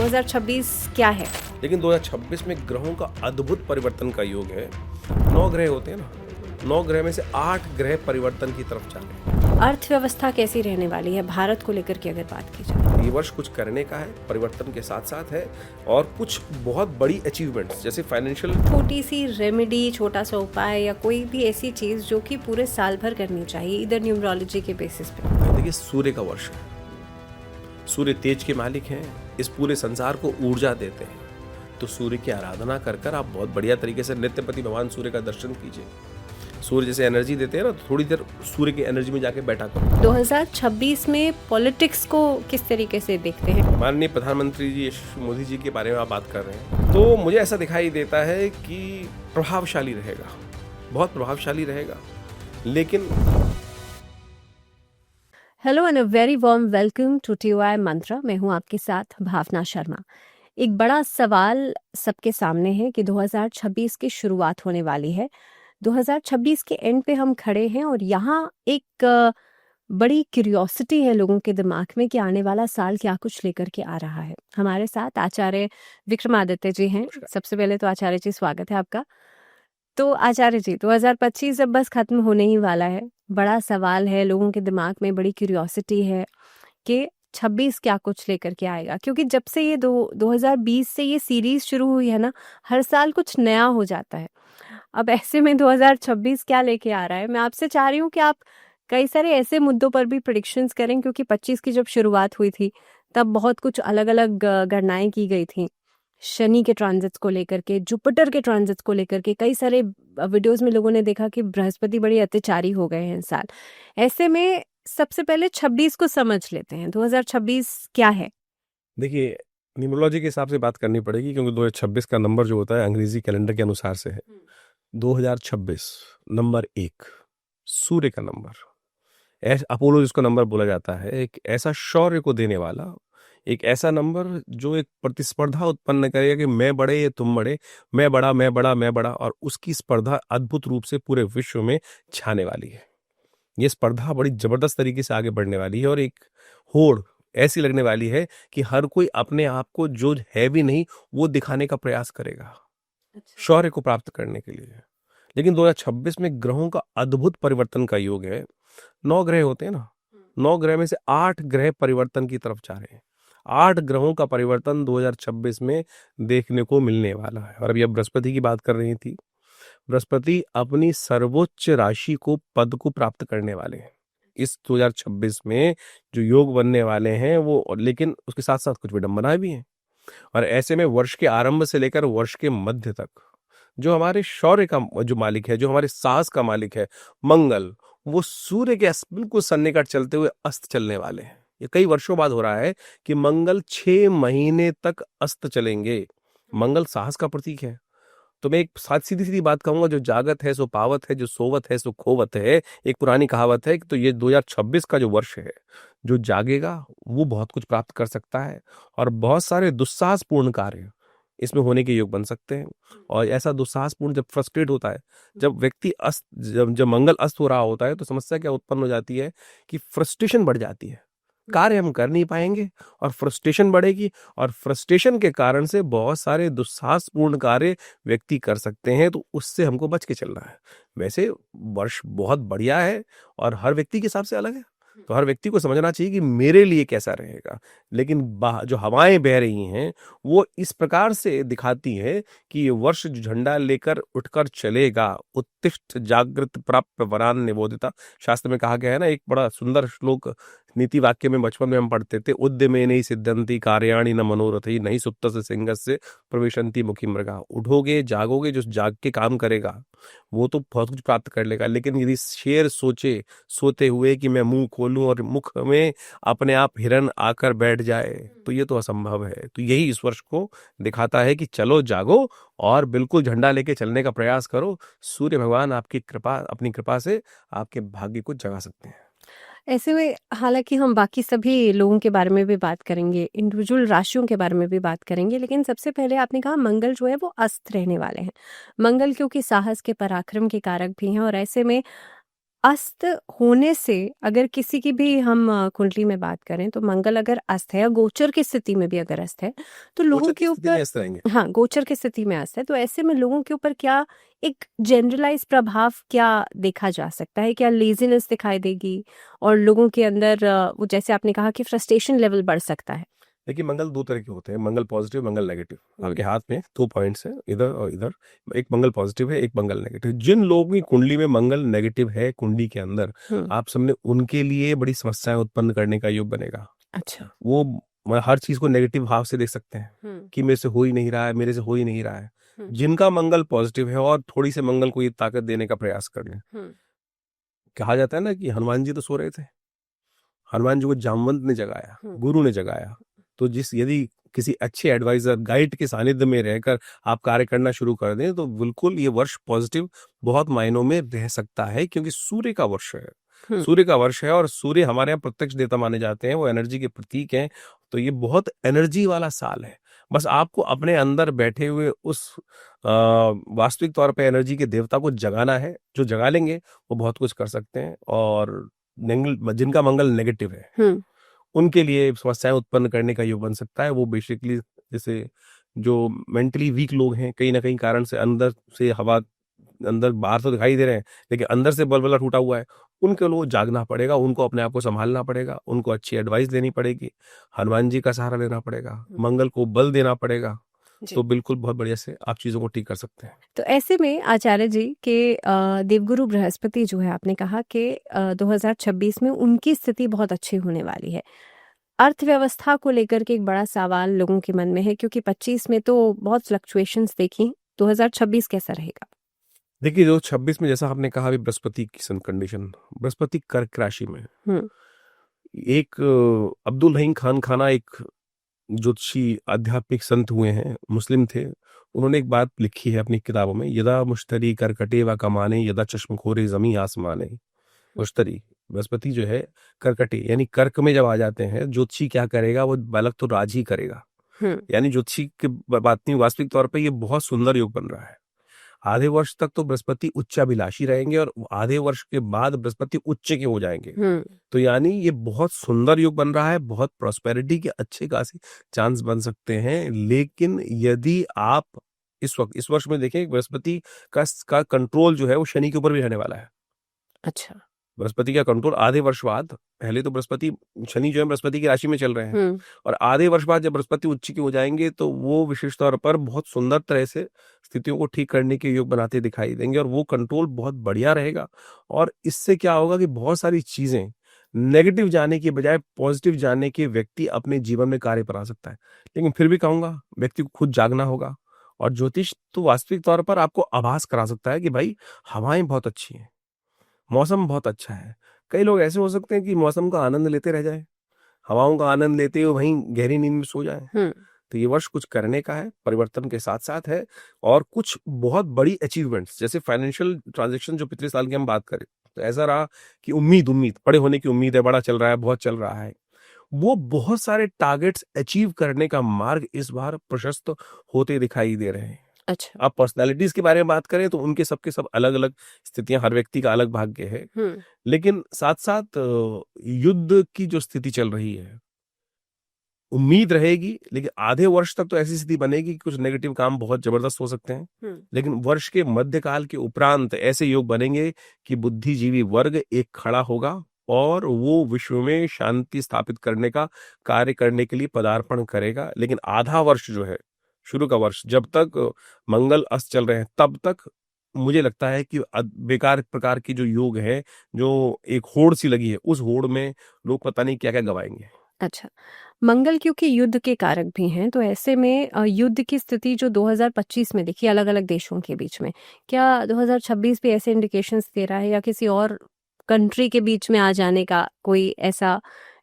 2026 क्या है? लेकिन 2026 में ग्रहों का अद्भुत परिवर्तन का योग है। 9 ग्रह होते हैं ना, 9 ग्रह में से 8 ग्रह परिवर्तन की तरफ जा रहे हैं। अर्थव्यवस्था कैसी रहने वाली है भारत को लेकर के अगर बात की जाए? ये वर्ष कुछ करने का है, परिवर्तन के साथ साथ है, और कुछ बहुत बड़ी अचीवमेंट्स जैसे फाइनेंशियल। छोटी सी रेमेडी, छोटा सा उपाय या कोई भी ऐसी चीज जो कि पूरे साल भर करनी चाहिए, इधर न्यूमरोलॉजी के बेसिस पे। देखिए, सूर्य का वर्ष है। सूर्य तेज के मालिक हैं, इस पूरे संसार को ऊर्जा देते हैं। तो सूर्य की आराधना कर कर आप बहुत बढ़िया तरीके से नित्यपति भगवान सूर्य का दर्शन कीजिए। सूर्य जैसे एनर्जी देते हैं ना, तो थोड़ी देर सूर्य की एनर्जी में जाके बैठा करो। 2026 में पॉलिटिक्स को किस तरीके से देखते हैं? माननीय प्रधानमंत्री जी मोदी जी के बारे में आप बात कर रहे हैं, तो मुझे ऐसा दिखाई देता है कि प्रभावशाली रहेगा, बहुत प्रभावशाली रहेगा। लेकिन hello and a very warm welcome to TOI Mantra. मैं हूं आपके साथ भावना शर्मा। एक बड़ा सवाल सबके सामने है कि 2026 की शुरुआत होने वाली है। 2026 के एंड पे हम खड़े हैं और यहाँ एक बड़ी क्यूरियोसिटी है लोगों के दिमाग में कि आने वाला साल क्या कुछ लेकर के आ रहा है। हमारे साथ आचार्य विक्रमादित्य जी हैं। सबसे पहले तो आचार्य जी स्वागत है आपका। तो आचार्य जी, 2025 अब बस खत्म होने ही वाला है। बड़ा सवाल है, लोगों के दिमाग में बड़ी क्यूरियोसिटी है कि 26 क्या कुछ लेकर के आएगा, क्योंकि जब से ये 2020 से ये सीरीज शुरू हुई है ना, हर साल कुछ नया हो जाता है। अब ऐसे में 2026 क्या लेके आ रहा है? मैं आपसे चाह रही हूँ कि आप कई सारे ऐसे मुद्दों पर भी प्रिडिक्शंस करें, क्योंकि 25 की जब शुरुआत हुई थी तब बहुत कुछ अलग अलग गणनाएं की गई थी। शनि के ट्रांजिट्स को लेकर के, जुपिटर के ट्रांजिट्स को लेकर के कई सारे वीडियोस में लोगों ने देखा कि बृहस्पति बड़ी अत्याचारी हो गए हैं इस साल। ऐसे में सबसे पहले 26 को समझ लेते हैं। 2026 क्या है? देखिए, न्यूमरोलॉजी के हिसाब से बात करनी पड़ेगी, क्योंकि 2026 का नंबर जो होता है अंग्रेजी कैलेंडर के अनुसार से है। 2026 नंबर 1 सूर्य का नंबर, अपोलो जिसको नंबर बोला जाता है, एक ऐसा शौर्य को देने वाला, एक ऐसा नंबर जो एक प्रतिस्पर्धा उत्पन्न करेगा कि मैं बड़े ये तुम बड़े, मैं बड़ा मैं बड़ा मैं बड़ा, और उसकी स्पर्धा अद्भुत रूप से पूरे विश्व में छाने वाली है। ये स्पर्धा बड़ी जबरदस्त तरीके से आगे बढ़ने वाली है, और एक होड़ ऐसी लगने वाली है कि हर कोई अपने आप को जो है भी नहीं वो दिखाने का प्रयास करेगा शौर्य को प्राप्त करने के लिए। लेकिन 2026 में ग्रहों का अद्भुत परिवर्तन का योग है। 9 ग्रह होते हैं ना, 9 ग्रह में से 8 ग्रह परिवर्तन की तरफ जा रहे हैं। 8 ग्रहों का परिवर्तन 2026 में देखने को मिलने वाला है। और अभी अब बृहस्पति की बात कर रही थी, बृहस्पति अपनी सर्वोच्च राशि को पद को प्राप्त करने वाले हैं इस 2026 में। जो योग बनने वाले हैं वो, लेकिन उसके साथ साथ कुछ विडंबनाएं भी हैं। और ऐसे में वर्ष के आरंभ से लेकर वर्ष के मध्य तक जो हमारे शौर्य का जो मालिक है, जो हमारे साहस का मालिक है, मंगल, वो सूर्य के बिल्कुल सन्निकट चलते हुए अस्त चलने वाले हैं। ये कई वर्षों बाद हो रहा है कि मंगल 6 महीने तक अस्त चलेंगे। मंगल साहस का प्रतीक है। तो मैं एक सीधी सीधी बात कहूंगा, जो जागत है सो पावत है, जो सोवत है सो खोवत है। एक पुरानी कहावत है कि तो ये 2026 का जो वर्ष है, जो जागेगा वो बहुत कुछ प्राप्त कर सकता है, और बहुत सारे दुस्साहसपूर्ण कार्य इसमें होने के योग बन सकते हैं। और ऐसा दुस्साहसपूर्ण जब फ्रस्ट्रेट होता है, जब व्यक्ति अस्त, जब मंगल अस्त हो रहा होता है, तो समस्या क्या उत्पन्न हो जाती है कि फ्रस्ट्रेशन बढ़ जाती है, कार्य हम कर नहीं पाएंगे और फ्रस्ट्रेशन बढ़ेगी, और फ्रस्ट्रेशन के कारण से बहुत सारे दुस्साहसपूर्ण कार्य व्यक्ति कर सकते हैं। तो उससे हमको बच के चलना है। वैसे वर्ष बहुत बढ़िया है और हर व्यक्ति के हिसाब से अलग है, तो हर व्यक्ति को समझना चाहिए कि मेरे लिए कैसा रहेगा। लेकिन जो हवाएं बह रही हैं वो इस प्रकार से दिखाती हैं कि ये वर्ष जो झंडा लेकर उठकर चलेगा, उत्तिष्ठ जागृत प्राप्त वरान निबोधिता, शास्त्र में कहा गया है ना। एक बड़ा सुंदर श्लोक नीति वाक्य में बचपन में हम पढ़ते थे, उद्यमे नहीं सिद्धंती कार्याणि न मनोरथी नहीं सुप्त से सिंहस्य प्रविशंति मुखी मृगा। उठोगे जागोगे, जो जाग के काम करेगा वो तो बहुत कुछ प्राप्त कर लेगा। लेकिन यदि शेर सोचे सोते हुए कि मैं मुंह खोलूं और मुख में अपने आप हिरन आकर बैठ जाए, तो ये तो असंभव है। तो यही इस वर्ष को दिखाता है कि चलो जागो और बिल्कुल झंडा लेके चलने का प्रयास करो। सूर्य भगवान आपकी कृपा, अपनी कृपा से आपके भाग्य को जगा सकते हैं। ऐसे में हालांकि हम बाकी सभी लोगों के बारे में भी बात करेंगे, इंडिविजुअल राशियों के बारे में भी बात करेंगे, लेकिन सबसे पहले आपने कहा मंगल जो है वो अस्त रहने वाले हैं। मंगल क्योंकि साहस के, पराक्रम के कारक भी हैं, और ऐसे में अस्त होने से अगर किसी की भी हम कुंडली में बात करें तो मंगल अगर अस्त है या गोचर की स्थिति में भी अगर अस्त है तो लोगों गोचर के की स्थिति में ऊपर, इस तरह आएंगे। हाँ गोचर की स्थिति में अस्त है तो ऐसे में लोगों के ऊपर क्या एक जनरलाइज प्रभाव क्या देखा जा सकता है? क्या लेजीनेस दिखाई देगी और लोगों के अंदर वो जैसे आपने कहा कि फ्रस्ट्रेशन लेवल बढ़ सकता है? देखिए, मंगल दो तरह के होते हैं, मंगल पॉजिटिव, मंगल नेगेटिव। आपके हम्म। हाथ में दो पॉइंट्स हैं, इधर और इधर। एक मंगल पॉजिटिव है, एक मंगल नेगेटिव। जिन लोगों की कुंडली में मंगल नेगेटिव है कुंडली के अंदर, हम्म। आप सबने उनके लिए बड़ी समस्याएं उत्पन्न करने का योग बनेगा। अच्छा। वो हर चीज को नेगेटिव भाव से देख सकते हैं हम्म। कि मेरे से हो ही नहीं रहा है, मेरे से हो ही नहीं रहा है। हम्म। जिनका मंगल पॉजिटिव है और थोड़ी से मंगल को ये ताकत देने का प्रयास कर लें। हम्म। कहा जाता है ना कि हनुमान जी तो सो रहे थे, हनुमान जी को जामवंत ने जगाया, हम्म। गुरु ने जगाया। तो जिस यदि किसी अच्छे एडवाइजर गाइड के सानिध्य में रहकर आप कार्य करना शुरू कर दें तो बिल्कुल ये वर्ष पॉजिटिव बहुत मायनों में रह सकता है, क्योंकि सूर्य का वर्ष है। हम्म। सूर्य का वर्ष है और सूर्य हमारे यहाँ प्रत्यक्ष देवता माने जाते हैं, वो एनर्जी के प्रतीक हैं। तो ये बहुत एनर्जी वाला साल है। बस आपको अपने अंदर बैठे हुए उस वास्तविक तौर पे एनर्जी के देवता को जगाना है। जो जगा लेंगे वो बहुत कुछ कर सकते हैं। और जिनका मंगल नेगेटिव है हम्म। उनके लिए समस्याएं उत्पन्न करने का योग बन सकता है। वो बेसिकली जैसे जो मेंटली वीक लोग हैं, कहीं ना कहीं कारण से अंदर से हवा, अंदर बाहर तो दिखाई दे रहे हैं लेकिन अंदर से बलबला टूटा हुआ है, उनके लिए जागना पड़ेगा, उनको अपने आप को संभालना पड़ेगा, उनको अच्छी एडवाइस लेनी पड़ेगी, हनुमान जी का सहारा लेना पड़ेगा, मंगल को बल देना पड़ेगा। जी। तो बिल्कुल बहुत बढ़िया से आप चीजों को ठीक कर सकते हैं। तो ऐसे में आचार्य जी के देवगुरु बृहस्पति जो है आपने कहा कि 2026 में उनकी स्थिति बहुत अच्छी होने वाली है। अर्थव्यवस्था को लेकर के एक बड़ा सवाल लोगों के मन में है क्योंकि 25 में तो बहुत फ्लक्चुएशंस देखी, 2026 कैसा रहेगा? देखिए, जो 26 में जैसा आपने कहा, अभी बृहस्पति की कंडीशन, बृहस्पति कर्क राशि में। हम्म। एक अब्दुल रहीम खान खाना एक ज्योतिषी आध्यात्मिक संत हुए हैं, मुस्लिम थे। उन्होंने एक बात लिखी है अपनी किताबों में, यदा मुश्तरी करकटे व कमाने, यदा चश्मखोरे जमी आसमाने। मुश्तरी बृहस्पति जो है करकटे यानी कर्क में जब आ जाते हैं, ज्योतिषी क्या करेगा, वो बालक तो राज ही करेगा। हम्म। यानी ज्योतिषी की बात नहीं, वास्तविक तौर पे ये बहुत सुंदर योग बन रहा है। आधे वर्ष तक तो बृहस्पति उच्चाभिलाषी रहेंगे और आधे वर्ष के बाद बृहस्पति उच्च के हो जाएंगे। हम्म। तो यानी ये बहुत सुंदर योग बन रहा है, बहुत प्रॉस्पेरिटी के अच्छे खासे चांस बन सकते हैं। लेकिन यदि आप इस वर्ष में देखें, बृहस्पति का कंट्रोल जो है वो शनि के ऊपर भी रहने वाला है। अच्छा। बृहस्पति का कंट्रोल आधे वर्ष बाद, पहले तो बृहस्पति, शनि जो है बृहस्पति की राशि में चल रहे हैं, हम्म। और आधे वर्ष बाद जब बृहस्पति उच्च के हो जाएंगे तो वो विशेष तौर पर बहुत सुंदर तरह से स्थितियों को ठीक करने के योग बनाते दिखाई देंगे और वो कंट्रोल बहुत बढ़िया रहेगा। और इससे क्या होगा कि बहुत सारी चीजें नेगेटिव जाने की बजाय पॉजिटिव जाने के व्यक्ति अपने जीवन में कार्य पर आ सकता है। लेकिन फिर भी कहूंगा, व्यक्ति को खुद जागना होगा। और ज्योतिष तो वास्तविक तौर पर आपको आभास करा सकता है कि भाई हवाएं बहुत अच्छी हैं, मौसम बहुत अच्छा है। कई लोग ऐसे हो सकते हैं कि मौसम का आनंद लेते रह जाए, हवाओं का आनंद लेते हुए वहीं गहरी नींद में सो जाए। हम्म। तो ये वर्ष कुछ करने का है, परिवर्तन के साथ साथ है। और कुछ बहुत बड़ी अचीवमेंट्स, जैसे फाइनेंशियल ट्रांजैक्शन जो पिछले साल की हम बात करें, तो ऐसा रहा कि उम्मीद बड़े होने की उम्मीद है, बड़ा चल रहा है, बहुत चल रहा है। वो बहुत सारे टारगेट्स अचीव करने का मार्ग इस बार प्रशस्त होते दिखाई दे रहे हैं। अच्छा। आप पर्सनालिटीज के बारे में बात करें तो उनके सबके सब अलग अलग स्थितियां, हर व्यक्ति का अलग भाग्य है। हम्म। लेकिन साथ साथ युद्ध की जो स्थिति चल रही है, उम्मीद रहेगी, लेकिन आधे वर्ष तक तो ऐसी स्थिति बनेगी कि कुछ नेगेटिव काम बहुत जबरदस्त हो सकते हैं। लेकिन वर्ष के मध्यकाल के उपरांत ऐसे योग बनेंगे कि बुद्धिजीवी वर्ग एक खड़ा होगा और वो विश्व में शांति स्थापित करने का कार्य करने के लिए पदार्पण करेगा। लेकिन आधा वर्ष जो है, शुरू का वर्ष, जब तक मंगल अस्त चल रहे हैं तब तक मुझे लगता है कि बेकार प्रकार की जो योग है, जो एक होड़ सी लगी है, उस होड़ में लोग पता नहीं क्या क्या गवाएंगे। अच्छा, मंगल क्योंकि युद्ध के कारक भी हैं तो ऐसे में युद्ध की स्थिति जो 2025 में दिखी अलग अलग देशों के बीच में, क्या 2026 भी ऐसे इंडिकेशंस दे रहा है या किसी और कंट्री के बीच में आ जाने का कोई ऐसा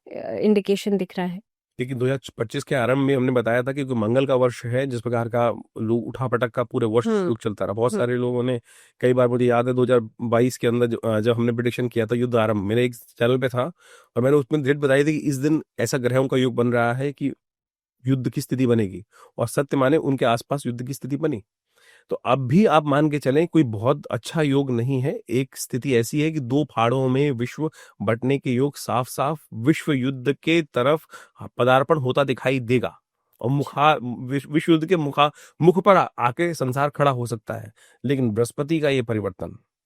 इंडिकेशन दिख रहा है? लेकिन 2025 के आरंभ में हमने बताया था कि मंगल का वर्ष है, जिस प्रकार का लोग उठा पटक का पूरे वर्ष युग चलता रहा। बहुत सारे लोगों ने, कई बार मुझे याद है 2022 के अंदर जब हमने प्रेडिक्शन किया था युद्ध आरंभ, मेरे एक चैनल पे था और मैंने उसमें डेट बताई थी कि इस दिन ऐसा ग्रहों का युग बन रहा है कि युद्ध की स्थिति बनेगी, और सत्य माने उनके आसपास युद्ध की स्थिति बनी। तो अब भी आप मान के चलें कोई बहुत अच्छा योग नहीं है। एक स्थिति ऐसी है कि 2 फाड़ों में विश्व बँटने के योग साफ-साफ विश्व युद्ध के तरफ पदार्पण होता दिखाई देगा और अच्छा। विश्व युद्ध के मुख पर आके संसार खड़ा हो सकता है। लेकिन बृहस्पति का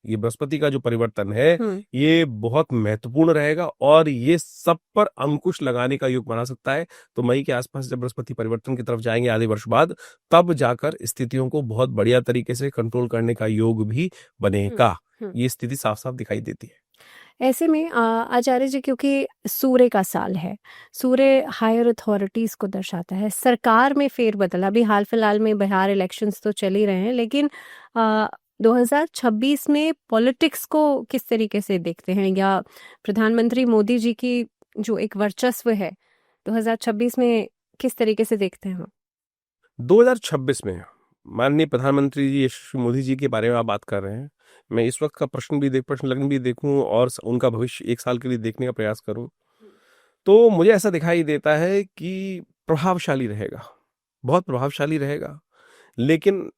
ये बृहस्पति का जो परिवर्तन है, हुँ। ये बहुत महत्वपूर्ण रहेगा और ये सब पर अंकुश लगाने का योग बना सकता है। तो मई के आसपास जब बृहस्पति परिवर्तन की तरफ जाएँगे आधे वर्ष बाद, तब जाकर स्थितियों को बहुत बढ़िया तरीके से कंट्रोल करने का योग भी हुँ, बनेगा। हुँ। ये स्थिति साफ-साफ दिखाई देती है। ऐसे में आचार्य जी, क्योंकि सूर्य का साल है, सूर्य हायर अथॉरिटीज़ को दर्शाता है, सरकार में फेरबदल अभी हाल-फिलहाल में बिहार इलेक्शंस तो चल ही रहे हैं, लेकिन अ, 2026 में पॉलिटिक्स को किस तरीके से देखते हैं? या प्रधानमंत्री मोदी जी की जो एक वर्चस्व है, 2026 में किस तरीके से देखते हैं आप? 2026 में माननीय प्रधानमंत्री जी यशस्वी मोदी जी के बारे में आप बात कर रहे हैं। मैं इस वक्त का प्रश्न लग्न भी देखूं और उनका भविष्य 1 साल के लिए देखने का प्रयास करूं, तो मुझे ऐसा दिखाई देता है कि प्रभावशाली रहेगा, बहुत प्रभावशाली रहेगा। लेकिन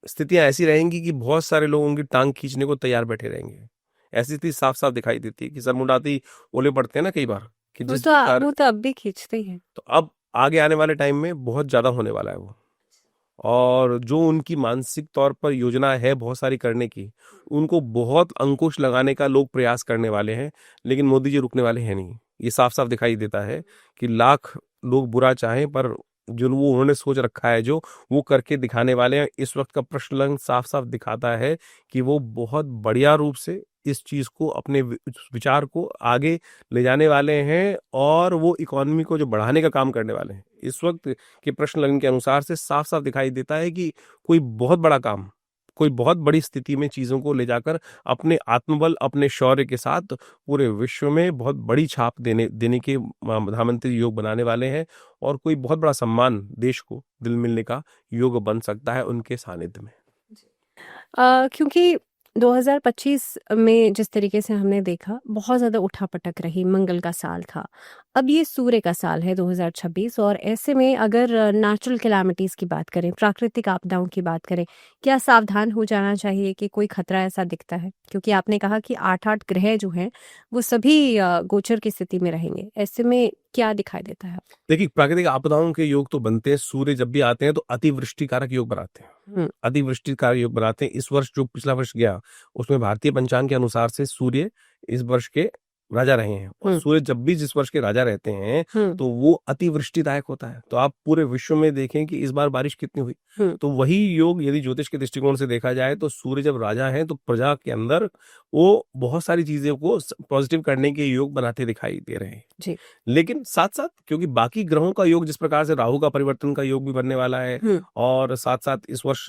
स्थितियां ऐसी रहेंगी कि बहुत सारे लोग उनकी टांग खींचने को तैयार बैठे रहेंगे। ऐसी स्थिति साफ-साफ दिखाई देती है कि सर मुंडाते ओले पड़ते हैं ना कई बार कि जिस प्रकार। वो तो अब भी खींचते ही हैं। तो अब आगे आने वाले टाइम में बहुत ज़्यादा होने वाला है वो। और जो उनकी मानसिक तौर पर योजना है बहुत सारी करने की, उनको बहुत अंकुश लगाने का लोग प्रयास करने वाले हैं, लेकिन मोदी जी रुकने वाले हैं नहीं। ये साफ-साफ दिखाई देता है कि लाख लोग बुरा चाहें पर जो वो उन्होंने सोच रखा है जो, वो करके दिखाने वाले हैं। इस वक्त का प्रश्न लगन साफ-साफ दिखाता है कि वो बहुत बढ़िया रूप से इस चीज़ को अपने विचार को आगे ले जाने वाले हैं और वो इकोनॉमी को जो बढ़ाने का काम करने वाले हैं। इस वक्त के प्रश्न लगन के अनुसार से साफ-साफ दिखाई देता है कि कोई बहुत बड़ा काम, कोई बहुत बड़ी स्थिति में चीज़ों को ले जाकर अपने आत्मबल, अपने शौर्य के साथ पूरे विश्व में बहुत बड़ी छाप देने देने के प्रधानमंत्री योग बनाने वाले हैं और कोई बहुत बड़ा सम्मान देश को दिल मिलने का योग बन सकता है उनके सानिध्य में। क्योंकि 2025 में जिस तरीके से हमने देखा, बहुत ज़्यादा उठा-पटक रही, मंगल का साल था। अब ये सूर्य का साल है 2026, और ऐसे में अगर नेचुरल कैलामिटीज़ की बात करें, प्राकृतिक आपदाओं की बात करें, क्या सावधान हो जाना चाहिए कि कोई खतरा ऐसा दिखता है? क्योंकि आपने कहा कि 8-8 ग्रह जो हैं, वो सभी गोचर की स्थिति में रहेंगे। ऐसे में क्या दिखाई देता है? देखिए, प्राकृतिक आपदाओं के योग तो बनते हैं, सूर्य जब भी आते हैं तो अतिवृष्टि कारक योग बनाते हैं। हुँ, अतिवृष्टि कारक योग बनाते हैं। इस वर्ष जो पिछला वर्ष गया, उसमें भारतीय पंचांग के अनुसार से सूर्य इस वर्ष के राजा रहे हैं और हुँ, सूर्य जब भी जिस वर्ष के राजा रहते हैं, हुँ, तो वो अतिवृष्टिदायक होता है। तो आप पूरे विश्व में देखें कि इस बार बारिश कितनी हुई। हुँ, तो वही योग यदि ज्योतिष के दृष्टिकोण से देखा जाए तो सूर्य जब राजा हैं, तो प्रजा के अंदर वो बहुत सारी चीज़ों को पॉजिटिव करने के योग बनाते दिखाई दे रहे हैं। जी। लेकिन साथ-साथ क्योंकि बाकी ग्रहों का योग जिस प्रकार से राहु का परिवर्तन का योग भी बनने वाला है हुँ, और साथ-साथ इस वर्ष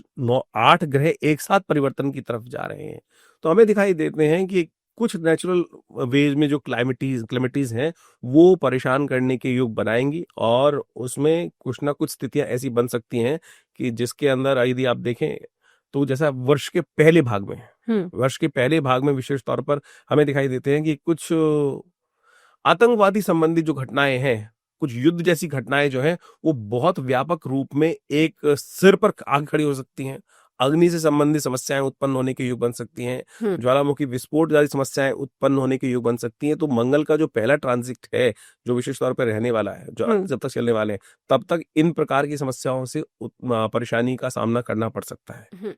8 ग्रह एक साथ परिवर्तन की तरफ जा रहे हैं। तो हमें दिखाई देते हैं कि कुछ नेचुरल वेज में जो क्लेमिटीज़ हैं, वो परेशान करने के योग बनाएँगी और उसमें कुछ ना कुछ स्थितियाँ ऐसी बन सकती हैं कि जिसके अंदर यदि आप देखें, तो जैसा हुँ, वर्ष के पहले भाग में विशेष तौर पर हमें दिखाई देते हैं कि कुछ आतंकवादी संबंधी जो घटनाएँ हैं, कुछ युद्ध जैसी घटनाएँ जो हैं, वो बहुत व्यापक रूप में एक सिर पर आके खड़ी हो सकती हैं। अग्नि से संबंधित समस्याएँ उत्पन्न होने के योग बन सकती हैं। हुँ, ज्वालामुखी विस्फोट जैसी समस्याएँ उत्पन्न होने के योग बन सकती हैं। तो मंगल का जो पहला ट्रांज़िट है, जो विशेष तौर पे रहने वाला है, जो हुँ। जब तक चलने वाले हैं, तब तक इन प्रकार की समस्याओं से परेशानी का सामना करना पड़ सकता है। हुँ।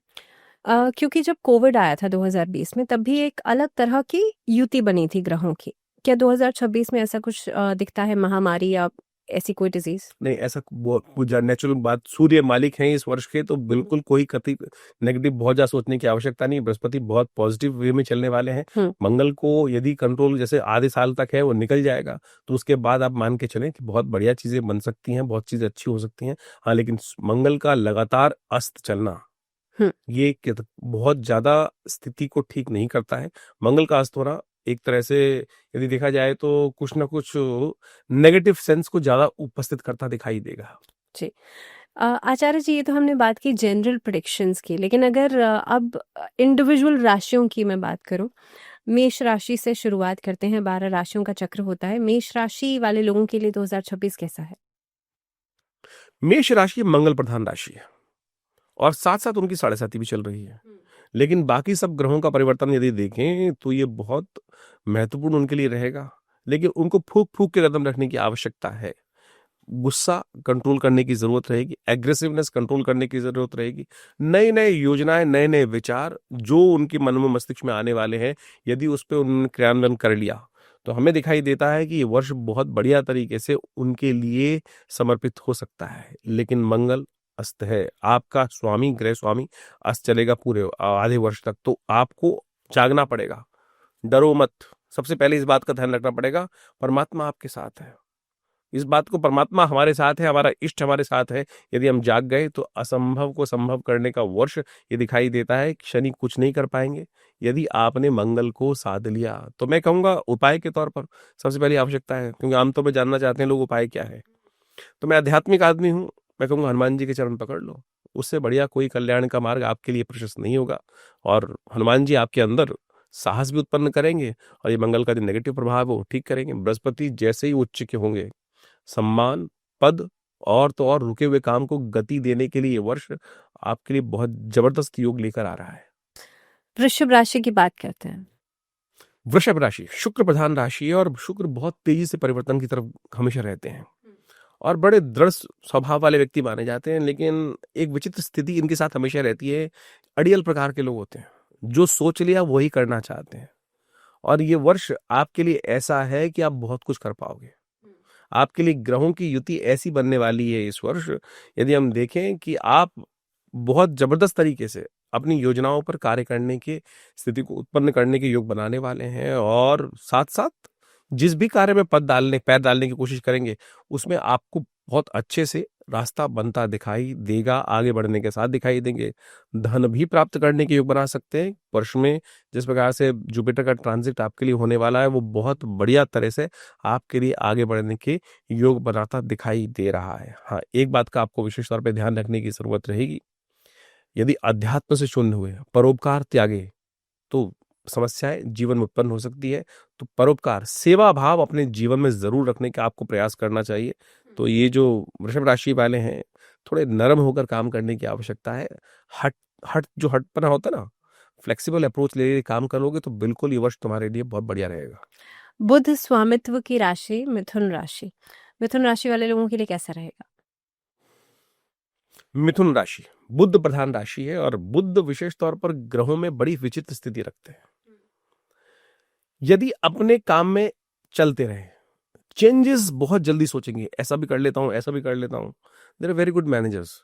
क्योंकि जब कोविड आया था 2020 में, तब भी एक अलग तरह की युति बनी थी ग्रहों की। क्या 2026 में ऐसा कुछ दिखता है, महामारी या ऐसी कोई डिज़ीज़? नहीं, ऐसा वो पूजा नेचुरल बात, सूर्य मालिक हैं इस वर्ष के, तो बिल्कुल कोई कति नेगेटिव बहुत ज़्यादा सोचने की आवश्यकता नहीं है। बृहस्पति बहुत पॉजिटिव वे में चलने वाले हैं। हुँ, मंगल को यदि कंट्रोल जैसे आधे साल तक है वो निकल जाएगा, तो उसके बाद आप मान के चलें कि बहुत बढ़िया चीज़ें बन सकती हैं, बहुत चीज़ें अच्छी हो सकती हैं। हाँ, लेकिन मंगल का लगातार अस्त चलना, हुँ, ये बहुत ज़्यादा स्थिति को ठीक नहीं करता है। मंगल का अस्त होना एक तरह से यदि देखा जाए तो कुछ ना कुछ नेगेटिव सेंस को ज़्यादा उपस्थित करता दिखाई देगा। जी। आचार्य जी, ये तो हमने बात की जनरल प्रेडिक्शंस की, लेकिन अगर अब इंडिविजुअल राशियों की मैं बात करूँ, मेष राशि से शुरुआत करते हैं, 12 राशियों का चक्र होता है। मेष राशि वाले लोगों के लिए 2026 कैसा है? मेष राशि मंगल प्रधान राशि है और साथ साथ उनकी 7.5 भी चल रही है। लेकिन बाकी सब ग्रहों का परिवर्तन यदि देखें तो ये बहुत महत्वपूर्ण उनके लिए रहेगा, लेकिन उनको फूक फूक के कदम रखने की आवश्यकता है। गुस्सा कंट्रोल करने की जरूरत रहेगी, एग्रेसिवनेस कंट्रोल करने की जरूरत रहेगी। नई नई योजनाएं, नए नए विचार जो उनके मन में मस्तिष्क में आने वाले हैं, यदि उस पर उन्होंने क्रियान्वयन कर लिया तो हमें दिखाई देता है कि ये वर्ष बहुत बढ़िया तरीके से उनके लिए समर्पित हो सकता है। लेकिन मंगल अस्त है, आपका स्वामी, ग्रह स्वामी अस्त चलेगा पूरे आधे वर्ष तक, तो आपको जागना पड़ेगा। डरो मत। सबसे पहले इस बात का ध्यान रखना पड़ेगा, परमात्मा आपके साथ है। इस बात को, परमात्मा हमारे साथ है, हमारा इष्ट हमारे साथ है। यदि हम जाग गए तो असंभव को संभव करने का वर्ष ये दिखाई देता है। शनि कुछ नहीं कर पाएंगे यदि आपने मंगल को साध लिया। तो मैं कहूंगा उपाय के तौर पर सबसे पहली आवश्यकता है, क्योंकि आमतौर पर जानना चाहते हैं लोग उपाय क्या है। तो मैं आध्यात्मिक आदमी हूं, मैं कहूंगा हनुमान जी के चरण पकड़ लो। उससे बढ़िया कोई कल्याण का मार्ग आपके लिए प्रशस्त नहीं होगा। और हनुमान जी आपके अंदर साहस भी उत्पन्न करेंगे, और ये मंगल का जो नेगेटिव प्रभाव है वो ठीक करेंगे। बृहस्पति जैसे ही उच्च के होंगे, सम्मान, पद और तो और रुके हुए काम को गति देने के लिए ये वर्ष आपके लिए बहुत जबरदस्त योग लेकर आ रहा है। वृषभ राशि की बात करते हैं। वृषभ राशि शुक्र प्रधान राशि है, और शुक्र बहुत तेजी से परिवर्तन की तरफ हमेशा रहते हैं और बड़े दृढ़ स्वभाव वाले व्यक्ति माने जाते हैं। लेकिन एक विचित्र स्थिति इनके साथ हमेशा रहती है। अड़ियल प्रकार के लोग होते हैं, जो सोच लिया वही करना चाहते हैं। और ये वर्ष आपके लिए ऐसा है कि आप बहुत कुछ कर पाओगे। आपके लिए ग्रहों की युति ऐसी बनने वाली है इस वर्ष, यदि हम देखें कि आप बहुत जबरदस्त तरीके से अपनी योजनाओं पर कार्य करने की स्थिति को उत्पन्न करने के योग बनाने वाले हैं। और साथ साथ जिस भी कार्य में पैर डालने की कोशिश करेंगे, उसमें आपको बहुत अच्छे से रास्ता बनता दिखाई देगा, आगे बढ़ने के साथ दिखाई देंगे। धन भी प्राप्त करने के योग बना सकते हैं वर्ष में। जिस प्रकार से जुपिटर का ट्रांजिट आपके लिए होने वाला है, वो बहुत बढ़िया तरह से आपके लिए आगे बढ़ने के योग बनाता दिखाई दे रहा है। हाँ, एक बात का आपको विशेष तौर पर ध्यान रखने की जरूरत रहेगी। यदि अध्यात्म से शून्य हुए, परोपकार त्यागे, तो समस्याएं जीवन में उत्पन्न हो सकती है। तो परोपकार, सेवा भाव अपने जीवन में जरूर रखने का आपको प्रयास करना चाहिए। तो ये जो वृषभ राशि वाले हैं, थोड़े नरम होकर काम करने की आवश्यकता है। हटपना होता है ना, फ्लेक्सिबल अप्रोच ले काम करोगे तो बिल्कुल ये वर्ष तुम्हारे लिए बहुत बढ़िया रहेगा। बुध स्वामित्व की राशि मिथुन राशि। मिथुन राशि वाले लोगों के लिए कैसा रहेगा? मिथुन राशि बुध प्रधान राशि है, और बुध विशेष तौर पर ग्रहों में बड़ी विचित्र स्थिति रखते हैं। यदि अपने काम में चलते रहे, चेंजेस बहुत जल्दी सोचेंगे, ऐसा भी कर लेता हूं, ऐसा भी कर लेता हूं। There are very good managers.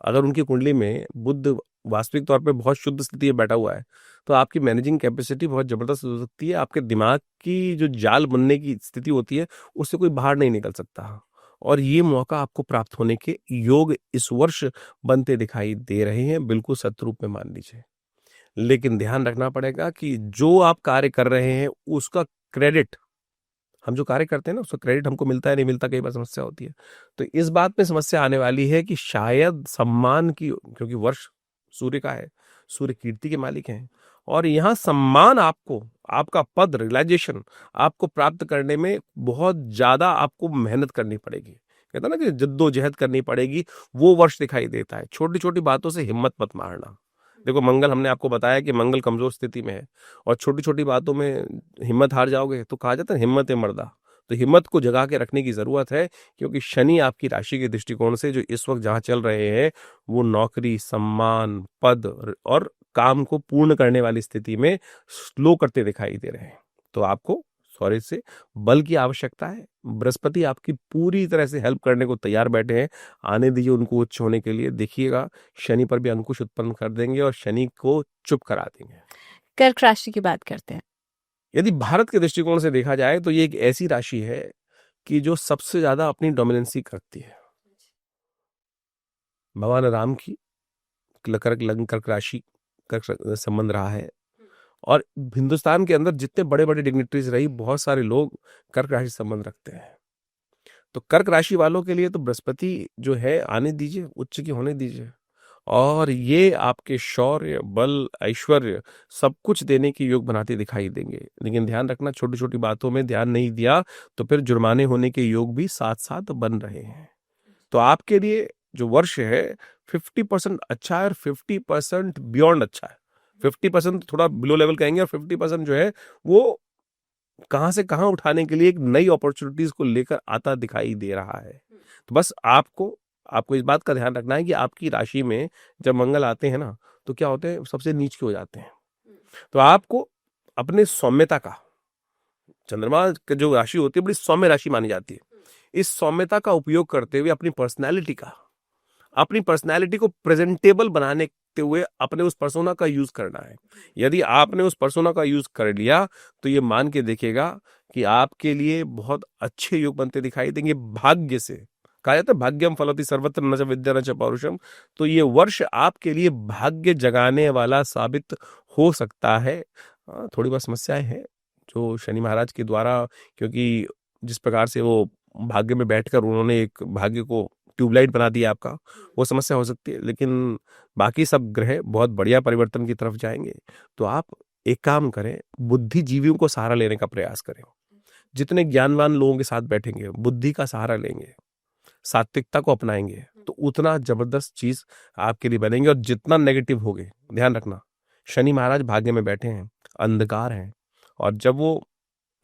अगर उनकी कुंडली में बुध वास्तविक तौर पे बहुत शुद्ध स्थिति में बैठा हुआ है, तो आपकी मैनेजिंग कैपेसिटी बहुत जबरदस्त हो सकती है। आपके दिमाग की जो जाल बनने की स्थिति होती है, उससे कोई बाहर नहीं निकल सकता। और ये मौका आपको प्राप्त होने के योग इस वर्ष बनते दिखाई दे रहे हैं, बिल्कुल सत्य रूप में मान लीजिए। लेकिन ध्यान रखना पड़ेगा कि जो आप कार्य कर रहे हैं उसका क्रेडिट, हम जो कार्य करते हैं ना, उसका क्रेडिट हमको मिलता है नहीं मिलता, कई बार समस्या होती है। तो इस बात में समस्या आने वाली है कि शायद सम्मान की, क्योंकि वर्ष सूर्य का है, सूर्य कीर्ति के मालिक हैं, और यहाँ सम्मान आपको, आपका पद, रियलाइजेशन आपको प्राप्त करने में बहुत ज्यादा आपको मेहनत करनी पड़ेगी। कहता ना कि जद्दोजहद करनी पड़ेगी, वो वर्ष दिखाई देता है। छोटी छोटी बातों से हिम्मत मत मारना। देखो, मंगल, हमने आपको बताया कि मंगल कमजोर स्थिति में है, और छोटी छोटी बातों में हिम्मत हार जाओगे तो कहा जाता है हिम्मत है मर्दा। तो हिम्मत को जगा के रखने की जरूरत है, क्योंकि शनि आपकी राशि के दृष्टिकोण से जो इस वक्त जहां चल रहे हैं, वो नौकरी, सम्मान, पद और काम को पूर्ण करने वाली स्थिति में स्लो करते दिखाई दे रहे हैं। तो आपको सॉरी से बल की आवश्यकता है। बृहस्पति आपकी पूरी तरह से हेल्प करने को तैयार बैठे हैं। आने दीजिए उनको उच्च होने के लिए। देखिएगा, शनि पर भी अंकुश उत्पन्न कर देंगे और शनि को चुप करा देंगे। कर्क राशि की बात करते हैं। यदि भारत के दृष्टिकोण से देखा जाए तो ये एक ऐसी राशि है कि जो सबसे ज्यादा अपनी डोमिनेंसी रखती है। भगवान राम की कर्क राशि कर्क संबंध रहा है, और हिंदुस्तान के अंदर जितने बड़े बड़े डिग्निटरीज रही, बहुत सारे लोग कर्क राशि संबंध रखते हैं। तो कर्क राशि वालों के लिए तो बृहस्पति जो है आने दीजिए, उच्च की होने दीजिए, और ये आपके शौर्य, बल, ऐश्वर्य सब कुछ देने की योग बनाते दिखाई देंगे। लेकिन ध्यान रखना, छोटी छोटी बातों में ध्यान नहीं दिया तो फिर जुर्माने होने के योग भी साथ साथ बन रहे हैं। तो आपके लिए जो वर्ष है 50% अच्छा है और 50% बियॉन्ड अच्छा है। 50% थोड़ा बिलो लेवल कहेंगे और 50% जो है वो कहाँ से कहाँ उठाने के लिए एक नई अपॉर्चुनिटीज को लेकर आता दिखाई दे रहा है। तो बस आपको आपको इस बात का ध्यान रखना है कि आपकी राशि में जब मंगल आते हैं ना, तो क्या होते हैं, सबसे नीच के हो जाते हैं। तो आपको अपने सौम्यता का, चंद्रमा की जो राशि होती है बड़ी सौम्य राशि मानी जाती है, इस सौम्यता का उपयोग करते हुए अपनी पर्सनैलिटी को प्रेजेंटेबल बनाने के हुए अपने उस पर्सोना का यूज करना है। यदि आपने उस पर्सोना का यूज कर लिया तो ये मान के देखिएगा कि आपके लिए बहुत अच्छे योग बनते दिखाई देंगे। भाग्य से कहा जाता है भाग्यम फलति सर्वत्र न च विद्या न च पौरुषम, तो ये वर्ष आपके लिए भाग्य जगाने वाला साबित हो सकता है। थोड़ी बहुत समस्याएं हैं जो शनि महाराज के द्वारा, क्योंकि जिस प्रकार से वो भाग्य में बैठकर उन्होंने एक भाग्य को ट्यूबलाइट बना दिया आपका, वो समस्या हो सकती है। लेकिन बाकी सब ग्रह बहुत बढ़िया परिवर्तन की तरफ जाएंगे। तो आप एक काम करें, बुद्धिजीवियों को सहारा लेने का प्रयास करें। जितने ज्ञानवान लोगों के साथ बैठेंगे, बुद्धि का सहारा लेंगे, सात्विकता को अपनाएंगे, तो उतना जबरदस्त चीज आपके लिए बनेंगे। और जितना नेगेटिव होगे, ध्यान रखना, शनि महाराज भाग्य में बैठे हैं, अंधकार हैं, और जब वो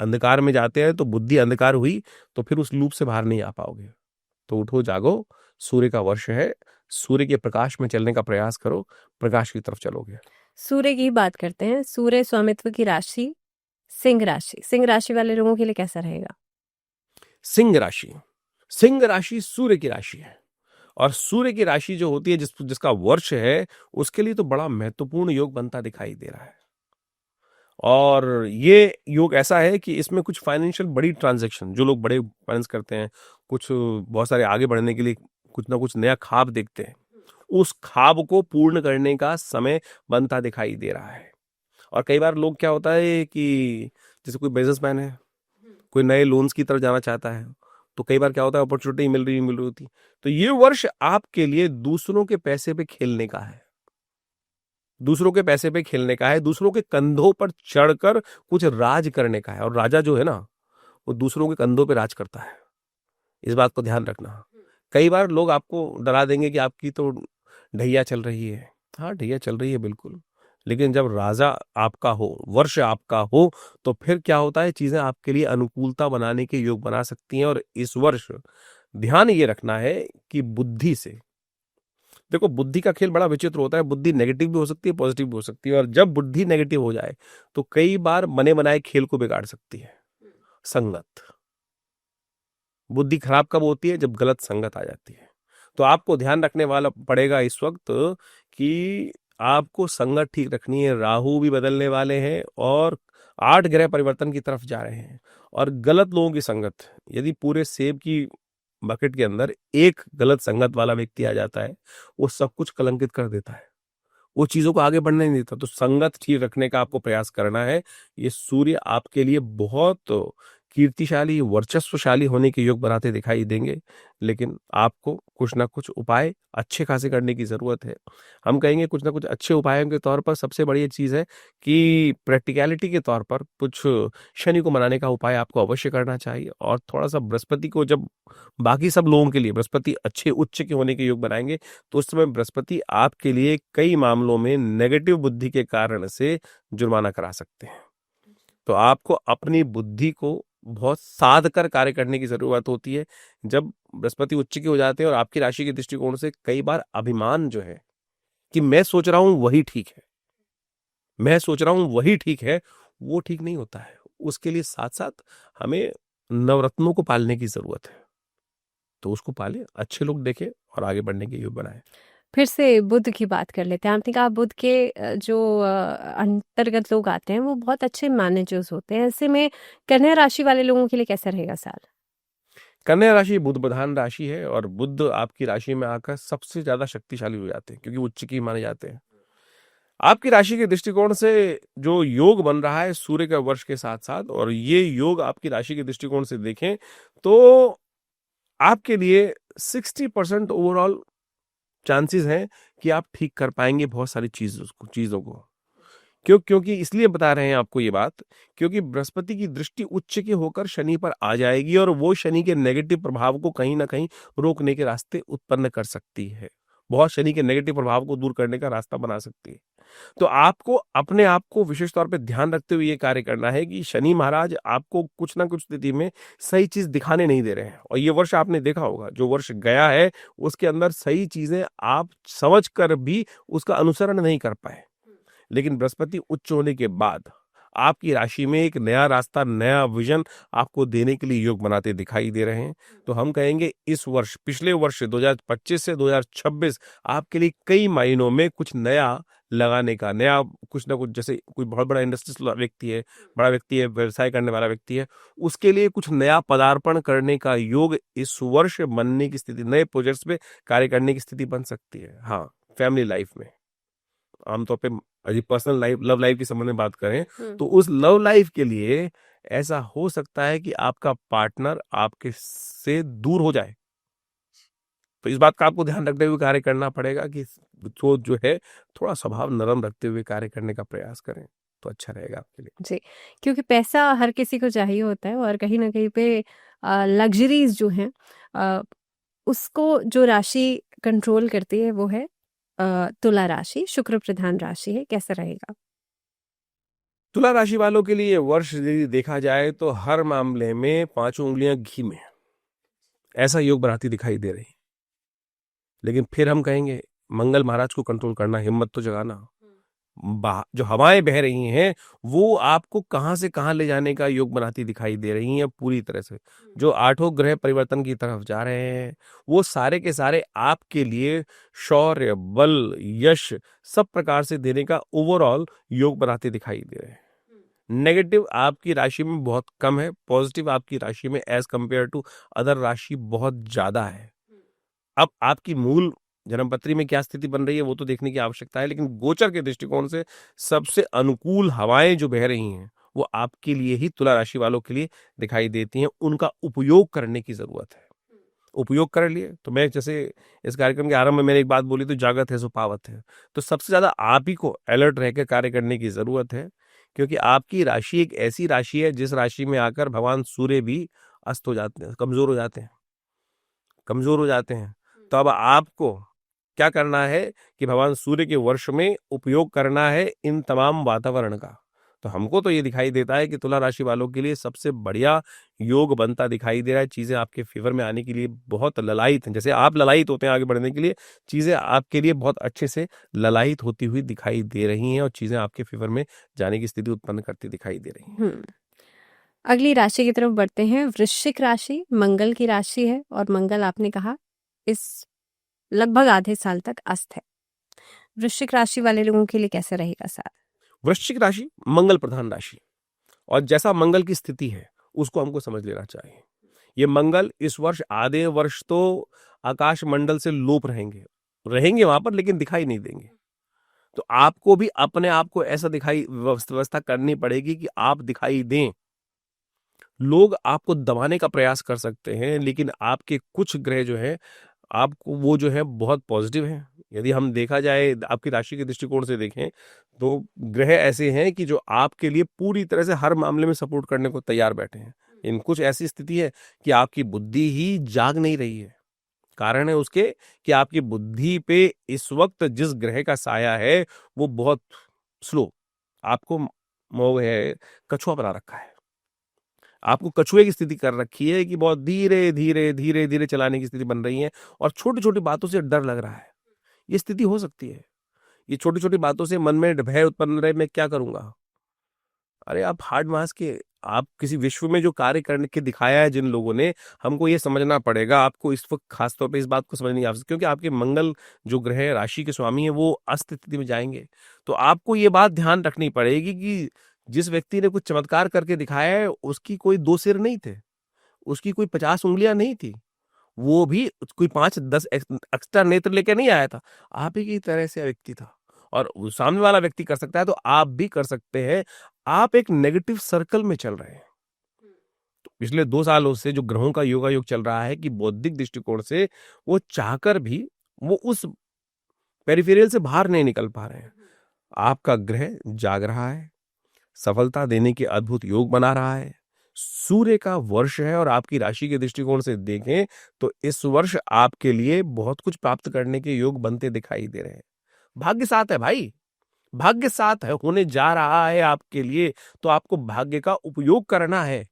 अंधकार में जाते हैं तो बुद्धि अंधकार हुई तो फिर उस लूप से बाहर नहीं आ पाओगे। तो उठो जागो, सूर्य का वर्ष है, सूर्य के प्रकाश में चलने का प्रयास करो, प्रकाश की तरफ चलोगे। सूर्य की बात करते हैं। सूर्य स्वामित्व की राशि सिंह राशि, सिंह राशि वाले लोगों के लिए कैसा रहेगा? सिंह राशि सूर्य की राशि है, और सूर्य की राशि जो होती है, जिसका वर्ष है, उसके लिए तो बड़ा महत्वपूर्ण योग बनता दिखाई दे रहा है। और ये योग ऐसा है कि इसमें कुछ फाइनेंशियल बड़ी ट्रांजैक्शन, जो लोग बड़े फाइनेंस करते हैं, कुछ बहुत सारे आगे बढ़ने के लिए कुछ ना कुछ नया ख्वाब देखते हैं, उस ख्वाब को पूर्ण करने का समय बनता दिखाई दे रहा है। और कई बार लोग, क्या होता है कि जैसे कोई बिजनेसमैन है, कोई नए लोन्स की तरफ जाना चाहता है, तो कई बार क्या होता है, अपॉर्चुनिटी मिल रही होती। तो ये वर्ष आपके लिए दूसरों के पैसे पे खेलने का है, दूसरों के पैसे पे खेलने का है, दूसरों के कंधों पर चढ़कर कुछ राज करने का है। और राजा जो है ना, वो दूसरों के कंधों पे राज करता है, इस बात को ध्यान रखना। कई बार लोग आपको डरा देंगे कि आपकी तो ढैया चल रही है। हाँ, ढैया चल रही है बिल्कुल, लेकिन जब राजा आपका हो, वर्ष आपका हो, तो फिर क्या होता है, चीजें आपके लिए अनुकूलता बनाने के योग बना सकती हैं। और इस वर्ष ध्यान ये रखना है कि बुद्धि से, देखो बुद्धि का खेल बड़ा विचित्र होता है, बुद्धि नेगेटिव भी हो सकती है, पॉजिटिव भी हो सकती है। और जब बुद्धि नेगेटिव हो जाए तो कई बार बने बनाए खेल को बिगाड़ सकती है संगत। बुद्धि खराब कब होती है? जब गलत संगत आ जाती है। तो आपको ध्यान रखने वाला पड़ेगा इस वक्त कि आपको संगत ठीक रखनी है। राहु भी बदलने वाले हैं और 8 ग्रह परिवर्तन की तरफ जा रहे हैं। और गलत लोगों की संगत, यदि पूरे सेब की बकेट के अंदर एक गलत संगत वाला व्यक्ति आ जाता है, वो सब कुछ कलंकित कर देता है, वो चीजों को आगे बढ़ने नहीं देता। तो संगत ठीक रखने का आपको प्रयास करना है। ये सूर्य आपके लिए बहुत कीर्तिशाली, वर्चस्वशाली होने के योग बनाते दिखाई देंगे, लेकिन आपको कुछ ना कुछ उपाय अच्छे खासे करने की जरूरत है। हम कहेंगे कुछ ना कुछ अच्छे उपायों के तौर पर सबसे बड़ी चीज है कि प्रैक्टिकलिटी के तौर पर कुछ शनि को मनाने का उपाय आपको अवश्य करना चाहिए। और थोड़ा सा बृहस्पति को, जब बाकी सब लोगों के लिए बृहस्पति अच्छे उच्च के होने के योग बनाएंगे, तो उस समय बृहस्पति आपके लिए कई मामलों में नेगेटिव बुद्धि के कारण से जुर्माना करा सकते हैं। तो आपको अपनी बुद्धि को बहुत साध कर कार्य करने की जरूरत होती है। जब बृहस्पति उच्च के हो जाते हैं और आपकी राशि के दृष्टिकोण से कई बार अभिमान जो है कि मैं सोच रहा हूं वही ठीक है, मैं सोच रहा हूं वही ठीक है, वो ठीक नहीं होता है। उसके लिए साथ साथ हमें नवरत्नों को पालने की जरूरत है। तो उसको पाले, अच्छे लोग देखें और आगे बढ़ने के योग बनाए। फिर से बुध की बात कर लेते हैं। आपने कहा बुध के जो अंतर्गत लोग आते हैं वो बहुत अच्छे मैनेजर्स होते हैं। ऐसे में कन्या राशि वाले लोगों के लिए कैसा रहेगा साल? कन्या राशि बुध प्रधान राशि है, और बुध आपकी राशि में आकर सबसे ज्यादा शक्तिशाली हो जाते हैं, क्योंकि उच्च की माने जाते हैं। आपकी राशि के दृष्टिकोण से जो योग बन रहा है सूर्य के वर्ष के साथ साथ, और ये योग आपकी राशि के दृष्टिकोण से देखें तो आपके लिए 60% ओवरऑल चांसेस हैं कि आप ठीक कर पाएंगे बहुत सारी चीजों को। क्योंकि इसलिए बता रहे हैं आपको ये बात, क्योंकि बृहस्पति की दृष्टि उच्च की होकर शनि पर आ जाएगी और वो शनि के नेगेटिव प्रभाव को कहीं ना कहीं रोकने के रास्ते उत्पन्न कर सकती है, बहुत शनि के नेगेटिव प्रभाव को दूर करने का रास्ता बना सकती है। तो आपको अपने आप को विशेष तौर पे ध्यान रखते हुए ये कार्य करना है कि शनि महाराज आपको कुछ ना कुछ स्थिति में सही चीज दिखाने नहीं दे रहे हैं। और ये वर्ष आपने देखा होगा, जो वर्ष गया है उसके अंदर सही चीजें आप समझ कर भी उसका अनुसरण नहीं कर पाए, लेकिन बृहस्पति उच्च होने के बाद आपकी राशि में एक नया रास्ता, नया विजन आपको देने के लिए योग बनाते दिखाई दे रहे हैं। तो हम कहेंगे इस वर्ष, पिछले वर्ष 2025 से 2026 आपके लिए कई मायनों में कुछ नया लगाने का, नया कुछ ना कुछ, जैसे कोई बहुत बड़ा इंडस्ट्रियल व्यक्ति है, बड़ा व्यक्ति है, व्यवसाय करने वाला व्यक्ति है, उसके लिए कुछ नया पदार्पण करने का योग इस वर्ष बनने की स्थिति, नए प्रोजेक्ट्स पे कार्य करने की स्थिति बन सकती है। हाँ, फैमिली लाइफ में आमतौर पे यदि पर्सनल लाइफ, लव लाइफ के संबंध में बात करें तो उस लव लाइफ के लिए ऐसा हो सकता है कि आपका पार्टनर आपके से दूर हो जाए। तो इस बात का आपको ध्यान रखते हुए कार्य करना पड़ेगा कि जो है थोड़ा स्वभाव नरम रखते हुए कार्य करने का प्रयास करें, तो अच्छा रहेगा आपके लिए। जी, क्योंकि पैसा हर किसी को चाहिए होता है और कहीं ना कहीं पे लग्जरीज जो हैं उसको जो राशि कंट्रोल करती है वो है तुला राशि, शुक्र प्रधान राशि है। कैसा रहेगा? तुला राशि वालों के लिए वर्ष यदि देखा जाए तो हर मामले में 5 उंगलियां घी में, ऐसा योग बनाती दिखाई दे रही। लेकिन फिर हम कहेंगे मंगल महाराज को कंट्रोल करना, हिम्मत तो जगाना। जो हवाएं बह रही हैं वो आपको कहां से कहां ले जाने का योग बनाती दिखाई दे रही हैं पूरी तरह से। जो 8 ग्रह परिवर्तन की तरफ जा रहे हैं वो सारे के सारे आपके लिए शौर्य, बल, यश सब प्रकार से देने का ओवरऑल योग बनाते दिखाई दे रहे हैं। नेगेटिव आपकी राशि में बहुत कम है, पॉजिटिव आपकी राशि में एज कंपेयर टू अदर राशि बहुत ज्यादा है। अब आपकी मूल जन्मपत्री में क्या स्थिति बन रही है वो तो देखने की आवश्यकता है, लेकिन गोचर के दृष्टिकोण से सबसे अनुकूल हवाएं जो बह रही हैं वो आपके लिए ही, तुला राशि वालों के लिए दिखाई देती हैं। उनका उपयोग करने की जरूरत है। उपयोग कर लिए तो मैं, जैसे इस कार्यक्रम के आरंभ में मैंने एक बात बोली, तो जागत है सो पावत है। तो सबसे ज्यादा आप ही को अलर्ट रहकर कार्य करने की जरूरत है, क्योंकि आपकी राशि एक ऐसी राशि है जिस राशि में आकर भगवान सूर्य भी अस्त हो जाते हैं, कमजोर हो जाते हैं, कमजोर हो जाते हैं। तो अब आपको क्या करना है कि भगवान सूर्य के वर्ष में उपयोग करना है इन तमाम वातावरण का। तो हमको तो ये दिखाई देता है कि तुला राशि वालों के लिए सबसे बढ़िया योग बनता दिखाई दे रहा है। चीजें आपके फेवर में आने के लिए बहुत ललायित हैं, जैसे आप ललायित होते हैं आगे बढ़ने के लिए, चीजें आपके लिए बहुत अच्छे से ललायित होती हुई दिखाई दे रही हैं और चीजें आपके फेवर में जाने की स्थिति उत्पन्न करती दिखाई दे रही हैं। अगली राशि की तरफ बढ़ते हैं। वृश्चिक राशि मंगल की राशि है और मंगल आपने कहा इस लगभग आधे साल तक अस्त है। वृश्चिक राशि वाले लोगों के लिए कैसे रहेगा साथ? वृश्चिक राशि मंगल प्रधान राशि, और जैसा मंगल की स्थिति है उसको हमको समझ लेना चाहिए। ये मंगल इस वर्ष आधे वर्ष तो आकाश मंडल से लोप रहेंगे वहां पर, लेकिन दिखाई नहीं देंगे। तो आपको भी अपने आप को ऐसा दिखाई व्यवस्था करनी पड़ेगी कि आप दिखाई दें। लोग आपको दबाने का प्रयास कर सकते हैं, लेकिन आपके कुछ ग्रह जो है आपको वो जो है बहुत पॉजिटिव है। यदि हम देखा जाए आपकी राशि के दृष्टिकोण से देखें तो ग्रह ऐसे हैं कि जो आपके लिए पूरी तरह से हर मामले में सपोर्ट करने को तैयार बैठे हैं। इन कुछ ऐसी स्थिति है कि आपकी बुद्धि ही जाग नहीं रही है। कारण है उसके कि आपकी बुद्धि पे इस वक्त जिस ग्रह का साया है वो बहुत स्लो, आपको मोह है, कछुआ बना रखा है। आपको कछुए की स्थिति कर रखी है कि बहुत धीरे धीरे धीरे धीरे चलाने की स्थिति बन रही है और छोटी छोटी बातों से डर लग रहा है। ये स्थिति हो सकती है। ये छोटी छोटी बातों से मन में भय उत्पन्न रहे, मैं क्या करूंगा। अरे आप हार्ड मास के, आप किसी विश्व में जो कार्य करने के दिखाया है जिन लोगों ने, हमको ये समझना पड़ेगा। आपको इस वक्त खासतौर पे इस बात को समझनी आवश्यक, क्योंकि आपके मंगल जो ग्रह है, राशि के स्वामी है, वो अस्त स्थिति में जाएंगे। तो आपको ये बात ध्यान रखनी पड़ेगी कि जिस व्यक्ति ने कुछ चमत्कार करके दिखाया है उसकी कोई 2 सिर नहीं थे, उसकी कोई 50 उंगलियां नहीं थी, वो भी कोई 5-10 एक्स्ट्रा नेत्र लेके नहीं आया था। आप ही की तरह से व्यक्ति था और सामने वाला व्यक्ति कर सकता है तो आप भी कर सकते हैं। आप एक नेगेटिव सर्कल में चल रहे हैं। तो पिछले 2 सालों से जो ग्रहों का योगा योग चल रहा है कि बौद्धिक दृष्टिकोण से वो चाहकर भी वो उस पेरिफेरल से बाहर नहीं निकल पा रहे हैं। आपका ग्रह जाग रहा है, सफलता देने के अद्भुत योग बना रहा है, सूर्य का वर्ष है और आपकी राशि के दृष्टिकोण से देखें तो इस वर्ष आपके लिए बहुत कुछ प्राप्त करने के योग बनते दिखाई दे रहे हैं। भाग्य साथ है भाई, भाग्य साथ है, होने जा रहा है आपके लिए, तो आपको भाग्य का उपयोग करना है।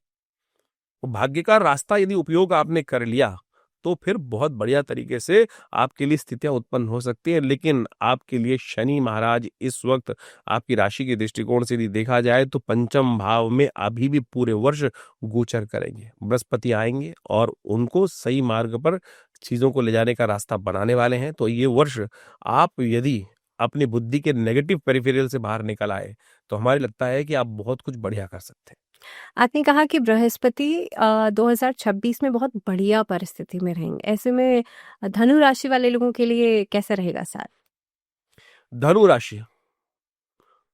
भाग्य का रास्ता यदि उपयोग आपने कर लिया तो फिर बहुत बढ़िया तरीके से आपके लिए स्थितियां उत्पन्न हो सकती है। लेकिन आपके लिए शनि महाराज इस वक्त आपकी राशि के दृष्टिकोण से यदि देखा जाए तो पंचम भाव में अभी भी पूरे वर्ष गोचर करेंगे। बृहस्पति आएंगे और उनको सही मार्ग पर चीजों को ले जाने का रास्ता बनाने वाले हैं। तो ये वर्ष आप यदि अपनी बुद्धि के नेगेटिव पेरिफेरल से बाहर निकल आए तो हमारे लगता है कि आप बहुत कुछ बढ़िया कर सकते हैं। आपने कहा कि बृहस्पति 2026 में बहुत बढ़िया परिस्थिति में रहेंगे। ऐसे में धनु राशि वाले लोगों के लिए कैसा रहेगा साल? धनु राशि,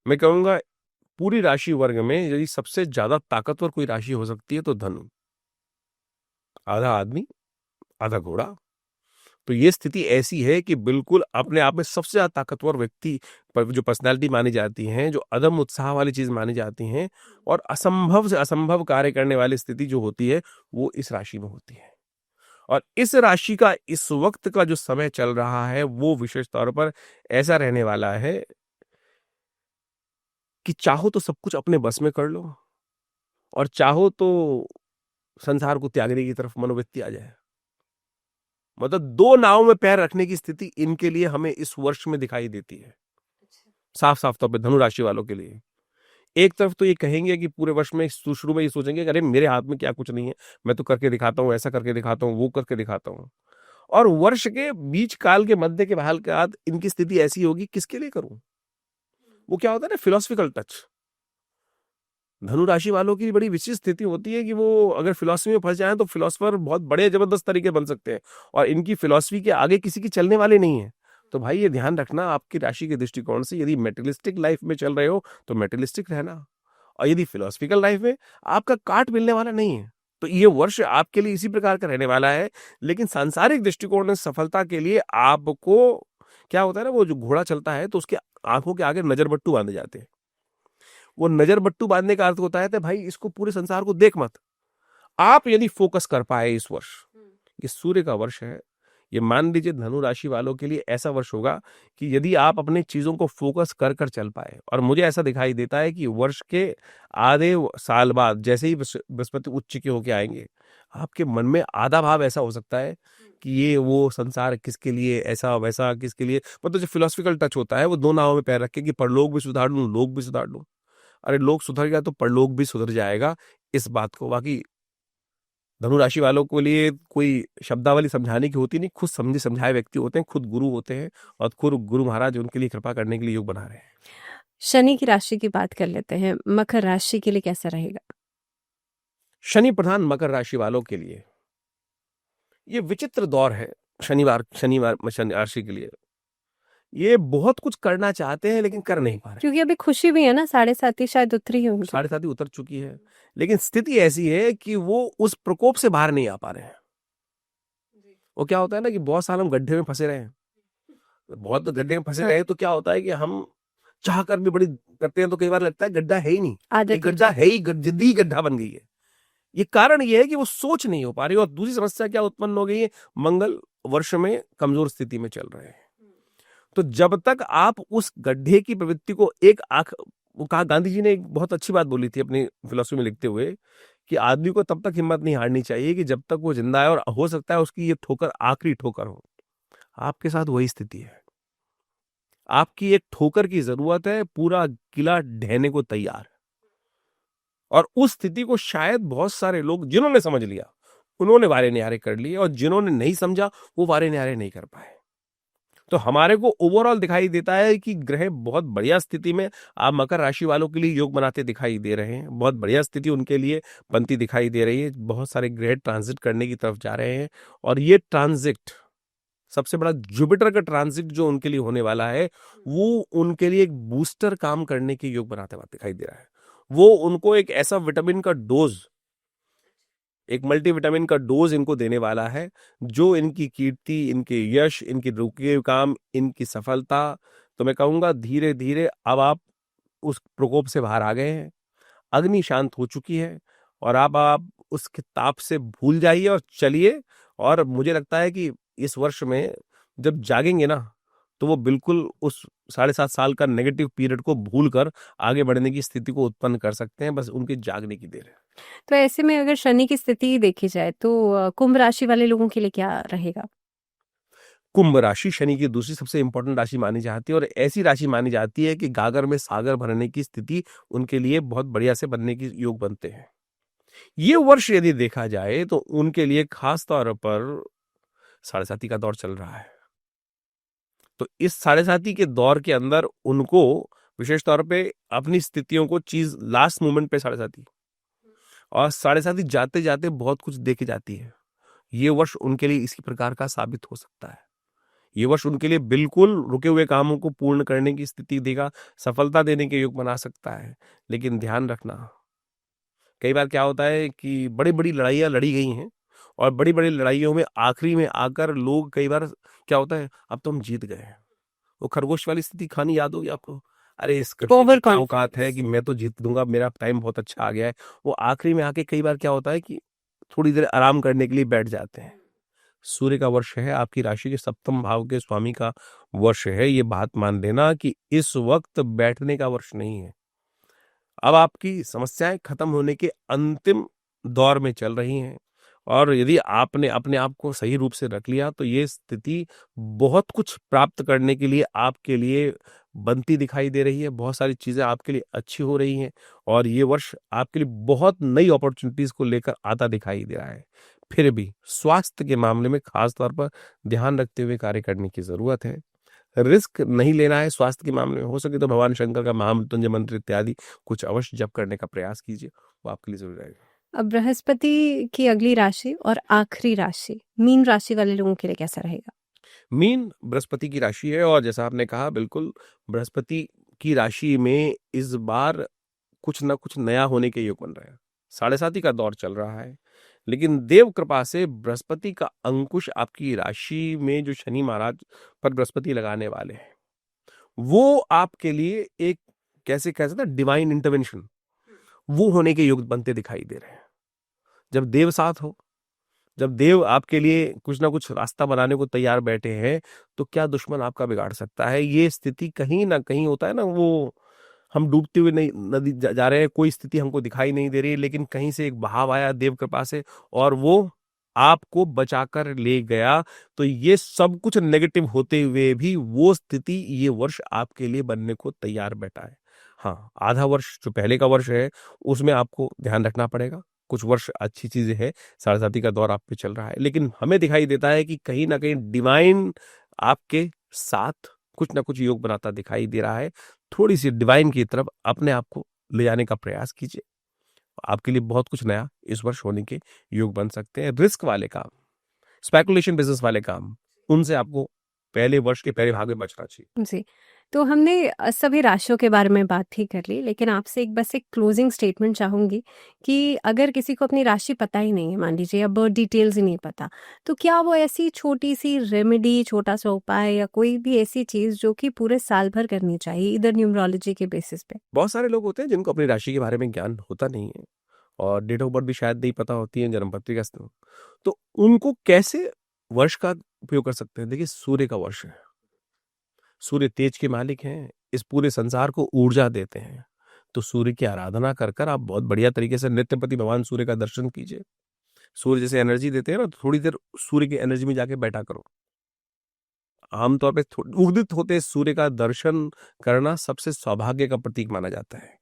मैं कहूंगा पूरी राशि वर्ग में यदि सबसे ज्यादा ताकतवर कोई राशि हो सकती है तो धनु। आधा आदमी आधा घोड़ा। तो ये स्थिति ऐसी है कि बिल्कुल अपने आप में सबसे ज्यादा ताकतवर व्यक्ति पर जो पर्सनालिटी मानी जाती हैं, जो अदम उत्साह वाली चीज मानी जाती हैं और असंभव से असंभव कार्य करने वाली स्थिति जो होती है वो इस राशि में होती है। और इस राशि का इस वक्त का जो समय चल रहा है वो विशेष तौर पर ऐसा रहने वाला है कि चाहो तो सब कुछ अपने बस में कर लो और चाहो तो संसार को त्यागने की तरफ मनोवृत्ति आ जाए। मतलब दो नाव में पैर रखने की स्थिति इनके लिए हमें इस वर्ष में दिखाई देती है। साफ साफ तौर पे धनु राशि वालों के लिए एक तरफ तो ये कहेंगे कि पूरे वर्ष में शुरू में ये सोचेंगे कि अरे मेरे हाथ में क्या कुछ नहीं है, मैं तो करके दिखाता हूँ, ऐसा करके दिखाता हूँ, वो करके दिखाता हूँ। और वर्ष के बीच काल के मध्य के भाल के बाद इनकी स्थिति ऐसी होगी किसके लिए करूं। वो क्या होता है ना, फिलोसफिकल टच। धनु राशि वालों की बड़ी विशिष्ट स्थिति होती है कि वो अगर फिलॉसफी में फंस जाए तो फिलोसफर बहुत बड़े जबरदस्त तरीके बन सकते हैं और इनकी फिलॉसफी के आगे किसी की चलने वाले नहीं है। तो भाई ये ध्यान रखना आपकी राशि के दृष्टिकोण से, यदि मेटेरियलिस्टिक लाइफ में चल रहे हो तो मेटेरियलिस्टिक रहना, और यदि फिलोसफिकल लाइफ में आपका काट मिलने वाला नहीं है तो ये वर्ष आपके लिए इसी प्रकार का रहने वाला है। लेकिन सांसारिक दृष्टिकोण में सफलता के लिए आपको क्या होता है ना, वो जो घोड़ा चलता है तो उसके आंखों के आगे नजर बट्टू बांधे जाते हैं। वो नजर बट्टू बांधने का अर्थ होता है भाई इसको पूरे संसार को देख मत। आप यदि फोकस कर पाए इस वर्ष, ये सूर्य का वर्ष है, ये मान लीजिए धनु राशि वालों के लिए ऐसा वर्ष होगा कि यदि आप अपने चीजों को फोकस कर कर चल पाए, और मुझे ऐसा दिखाई देता है कि वर्ष के आधे साल बाद जैसे ही बृहस्पति उच्च के होके आएंगे आपके मन में आधा भाव ऐसा हो सकता है कि ये वो संसार किसके लिए, ऐसा वैसा किसके लिए, मतलब जो फिलोसफिकल टच होता है वो दो नावों में पैर रख के कि परलोक भी सुधार लूं लोक भी सुधार लूं। अरे लोक सुधर गया तो परलोक भी सुधर जाएगा, इस बात को। बाकी धनु राशि वालों के लिए कोई शब्दावली समझाने की होती नहीं, खुद समझे समझाए व्यक्ति होते हैं, खुद गुरु होते हैं और खुद गुरु महाराज उनके लिए कृपा करने के लिए योग बना रहे हैं। शनि की राशि की बात कर लेते हैं, मकर राशि के लिए कैसा रहेगा? शनि प्रधान मकर राशि वालों के लिए ये विचित्र दौर है। शनिवार शनि राशि के लिए ये बहुत कुछ करना चाहते हैं लेकिन कर नहीं पा रहे, क्योंकि अभी खुशी भी है ना, 7.5 शायद उतरी है उनकी। 7.5 उतर चुकी है, लेकिन स्थिति ऐसी है कि वो उस प्रकोप से बाहर नहीं आ पा रहे हैं। वो क्या होता है ना कि बहुत साल हम गड्ढे में फंसे रहे हैं, बहुत गड्ढे में फंसे रहे तो क्या होता है कि हम चाह कर भी बड़ी करते हैं तो कई बार लगता है गड्ढा है ही नहीं, एक गड्ढा है ही, जिंदगी गड्ढा बन गई है। ये कारण ये है कि वो सोच नहीं हो पा रही। और दूसरी समस्या क्या उत्पन्न हो गई है, मंगल वर्ष में कमजोर स्थिति में चल रहे हैं। तो जब तक आप उस गड्ढे की प्रवृत्ति को एक आंख, वो कहा गांधी जी ने एक बहुत अच्छी बात बोली थी अपनी फिलोसफी में लिखते हुए कि आदमी को तब तक हिम्मत नहीं हारनी चाहिए कि जब तक वो जिंदा है और हो सकता है उसकी ये ठोकर आखिरी ठोकर हो। आपके साथ वही स्थिति है, आपकी एक ठोकर की जरूरत है, पूरा किला ढहने को तैयार। और उस स्थिति को शायद बहुत सारे लोग जिन्होंने समझ लिया उन्होंने वारे न्यारे कर लिए और जिन्होंने नहीं समझा वो वारे न्यारे नहीं कर पाए। तो हमारे को ओवरऑल दिखाई देता है कि ग्रह बहुत बढ़िया स्थिति में आप मकर राशि वालों के लिए योग बनाते दिखाई दे रहे हैं, बहुत बढ़िया स्थिति उनके लिए बनती दिखाई दे रही है। बहुत सारे ग्रह ट्रांजिट करने की तरफ जा रहे हैं और ये ट्रांजिट सबसे बड़ा जुपिटर का ट्रांजिट जो उनके लिए होने वाला है वो उनके लिए एक बूस्टर काम करने के योग बनाते हुए दिखाई दे रहा है। वो उनको एक ऐसा विटामिन का डोज, एक मल्टीविटामिन का डोज इनको देने वाला है जो इनकी कीर्ति, इनके यश, इनके रुके काम, इनकी सफलता तो मैं कहूंगा धीरे धीरे अब आप उस प्रकोप से बाहर आ गए हैं, अग्नि शांत हो चुकी है, और आप उस किताब से भूल जाइए और चलिए। और मुझे लगता है कि इस वर्ष में जब जागेंगे ना, तो वो बिल्कुल उस 7.5 साल का नेगेटिव पीरियड को भूल कर आगे बढ़ने की स्थिति को उत्पन्न कर सकते हैं। बस उनके जागने की देर है। तो ऐसे में अगर शनि की स्थिति देखी जाए तो कुंभ राशि वाले लोगों के लिए क्या रहेगा? कुंभ राशि शनि की दूसरी सबसे इंपॉर्टेंट राशि मानी जाती है, और ऐसी राशि मानी जाती है कि गागर में सागर भरने की स्थिति उनके लिए बहुत बढ़िया से बनने की योग बनते हैं। ये वर्ष यदि देखा जाए तो उनके लिए खास तौर पर 7.5 का दौर चल रहा है। तो इस 7.5 के दौर के अंदर उनको विशेष तौर पे अपनी स्थितियों को चीज लास्ट मोमेंट पे 7.5, और 7.5 जाते जाते बहुत कुछ देके जाती है। ये वर्ष उनके लिए इसी प्रकार का साबित हो सकता है। ये वर्ष उनके लिए बिल्कुल रुके हुए कामों को पूर्ण करने की स्थिति देगा, सफलता देने के योग बना सकता है। लेकिन ध्यान रखना, कई बार क्या होता है कि बड़ी बड़ी लड़ाइयां लड़ी गई हैं, और बड़ी बड़ी लड़ाइयों में आखिरी में आकर लोग कई बार क्या होता है, अब तो हम जीत गए हैं। वो खरगोश वाली स्थिति कहानी याद होगी आपको, अरे इस कृति की ओवर क्या औकात है कि मैं तो जीत दूंगा, मेरा टाइम बहुत अच्छा आ गया है। वो आखिरी में आके कई बार क्या होता है कि थोड़ी देर आराम करने के लिए बैठ जाते हैं। सूर्य का वर्ष है, आपकी राशि के सप्तम भाव के स्वामी का वर्ष है। ये बात मान लेना कि इस वक्त बैठने का वर्ष नहीं है। अब आपकी समस्याएं खत्म होने के अंतिम दौर में चल रही हैं, और यदि आपने अपने आप को सही रूप से रख लिया तो ये स्थिति बहुत कुछ प्राप्त करने के लिए आपके लिए बनती दिखाई दे रही है। बहुत सारी चीजें आपके लिए अच्छी हो रही हैं, और ये वर्ष आपके लिए बहुत नई अपॉर्चुनिटीज को लेकर आता दिखाई दे रहा है। फिर भी स्वास्थ्य के मामले में खास तौर पर ध्यान रखते हुए कार्य करने की जरूरत है। रिस्क नहीं लेना है स्वास्थ्य के मामले में। हो सके तो भगवान शंकर का महामृत्युंजय मंत्र इत्यादि कुछ अवश्य जप करने का प्रयास कीजिए, वो आपके लिए जरूर रहेगा। अब बृहस्पति की अगली राशि और आखिरी राशि मीन राशि वाले लोगों के लिए कैसा रहेगा? मीन बृहस्पति की राशि है, और जैसा आपने कहा बिल्कुल बृहस्पति की राशि में इस बार कुछ ना कुछ नया होने के योग बन रहे हैं। 7.5 का दौर चल रहा है, लेकिन देव कृपा से बृहस्पति का अंकुश आपकी राशि में जो शनि महाराज पर बृहस्पति लगाने वाले हैं, वो आपके लिए एक कैसे कह सकते हैं डिवाइन इंटरवेंशन, वो होने के योग बनते दिखाई दे रहे हैं। जब देव साथ हो, जब देव आपके लिए कुछ ना कुछ रास्ता बनाने को तैयार बैठे हैं, तो क्या दुश्मन आपका बिगाड़ सकता है। ये स्थिति कहीं ना कहीं होता है ना, वो हम डूबते हुए नहीं नदी जा रहे हैं, कोई स्थिति हमको दिखाई नहीं दे रही है, लेकिन कहीं से एक बहाव आया देव कृपा से और वो आपको बचाकर ले गया। तो ये सब कुछ नेगेटिव होते हुए भी वो स्थिति ये वर्ष आपके लिए बनने को तैयार बैठा है। हाँ, आधा वर्ष जो पहले का वर्ष है उसमें आपको ध्यान रखना पड़ेगा। कुछ वर्ष अच्छी चीजें है, 7.5 का दौर आप पे चल रहा है, लेकिन हमें दिखाई देता है कि कहीं ना कहीं डिवाइन आपके साथ कुछ ना कुछ योग बनाता दिखाई दे रहा है। थोड़ी सी डिवाइन की तरफ अपने आप को ले जाने का प्रयास कीजिए, आपके लिए बहुत कुछ नया इस वर्ष होने के योग बन सकते हैं। रिस्क वाले काम, स्पेकुलेशन बिजनेस वाले काम, उनसे आपको पहले वर्ष के पहले भाग में बचना चाहिए। जी, तो हमने सभी राशियों के बारे में बात ही कर ली, लेकिन आपसे बस एक क्लोजिंग स्टेटमेंट चाहूँगी कि अगर किसी को अपनी राशि पता ही नहीं है, मान लीजिए या बर्थ डिटेल्स ही नहीं पता, तो क्या वो ऐसी छोटी-सी रेमेडी, छोटा-सा उपाय या कोई भी ऐसी चीज़ जो कि पूरे साल भर करनी चाहिए, इधर न्यूमरोलॉजी के बेसिस पे? बहुत सारे लोग होते हैं जिनको अपनी राशि के बारे में ज्ञान होता नहीं है, और डेट ऑफ बर्थ भी शायद नहीं पता होती है, जन्म पत्रिका से। तो उनको कैसे वर्ष का उपयोग कर सकते हैं? देखिए, सूर्य का वर्ष है, सूर्य तेज के मालिक हैं, इस पूरे संसार को ऊर्जा देते हैं। तो सूर्य की आराधना कर कर आप बहुत बढ़िया तरीके से नित्यपति भगवान सूर्य का दर्शन कीजिए। सूर्य जैसे एनर्जी देते हैं ना, तो थोड़ी देर सूर्य की एनर्जी में जाके बैठा करो। आमतौर पे उदित होते सूर्य का दर्शन करना सबसे सौभाग्य का प्रतीक माना जाता है।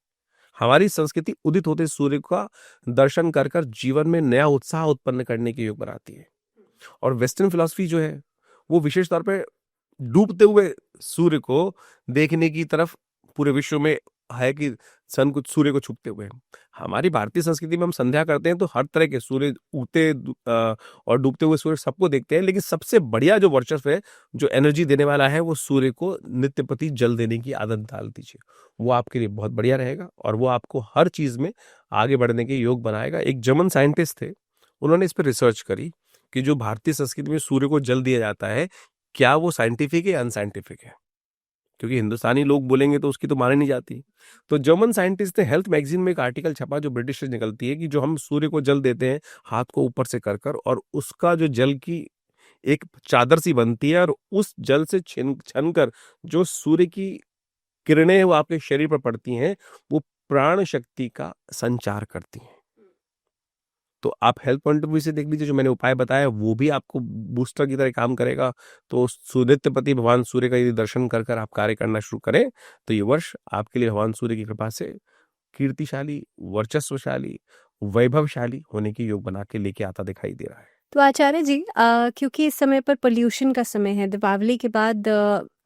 हमारी संस्कृति उदित होते सूर्य का दर्शन कर कर जीवन में नया उत्साह उत्पन्न करने के योग बनाती है। और वेस्टर्न फिलॉसफी जो है वो विशेष तौर पे डूबते हुए सूर्य को देखने की तरफ पूरे विश्व में है कि सन कुछ सूर्य को छुपते हुए। हमारी भारतीय संस्कृति में हम संध्या करते हैं तो हर तरह के सूर्य उगते और डूबते हुए सूर्य सबको देखते हैं, लेकिन सबसे बढ़िया जो वर्चस्व है, जो एनर्जी देने वाला है, वो सूर्य को नित्य प्रति जल देने की आदत डाल दीजिए। वो आपके लिए बहुत बढ़िया रहेगा और वो आपको हर चीज में आगे बढ़ने के योग बनाएगा। एक जर्मन साइंटिस्ट थे, उन्होंने इस पर रिसर्च करी कि जो भारतीय संस्कृति में सूर्य को जल दिया जाता है, क्या वो साइंटिफिक है या अनसाइंटिफिक है। क्योंकि हिंदुस्तानी लोग बोलेंगे तो उसकी तो मानी नहीं जाती। तो जर्मन साइंटिस्ट ने हेल्थ मैगजीन में एक आर्टिकल छपा जो ब्रिटिश से निकलती है कि जो हम सूर्य को जल देते हैं हाथ को ऊपर से कर कर, और उसका जो जल की एक चादर सी बनती है, और उस जल से छन कर जो सूर्य की किरणें वो आपके शरीर पर पड़ती हैं, वो प्राण शक्ति का संचार करती हैं। तो आप हेल्थ पॉइंट ऑफ व्यू से देख लीजिए, जो मैंने उपाय बताया वो भी आपको बूस्टर की तरह काम करेगा। तो सूर्यपति भगवान सूर्य का यदि दर्शन कर कर आप कार्य करना शुरू करें तो ये वर्ष आपके लिए भगवान सूर्य की कृपा से कीर्तिशाली, वर्चस्वशाली, वैभवशाली होने की योग बना के लेके आता दिखाई दे रहा है। तो आचार्य जी, क्योंकि इस समय पर पोल्यूशन का समय है, दीपावली के बाद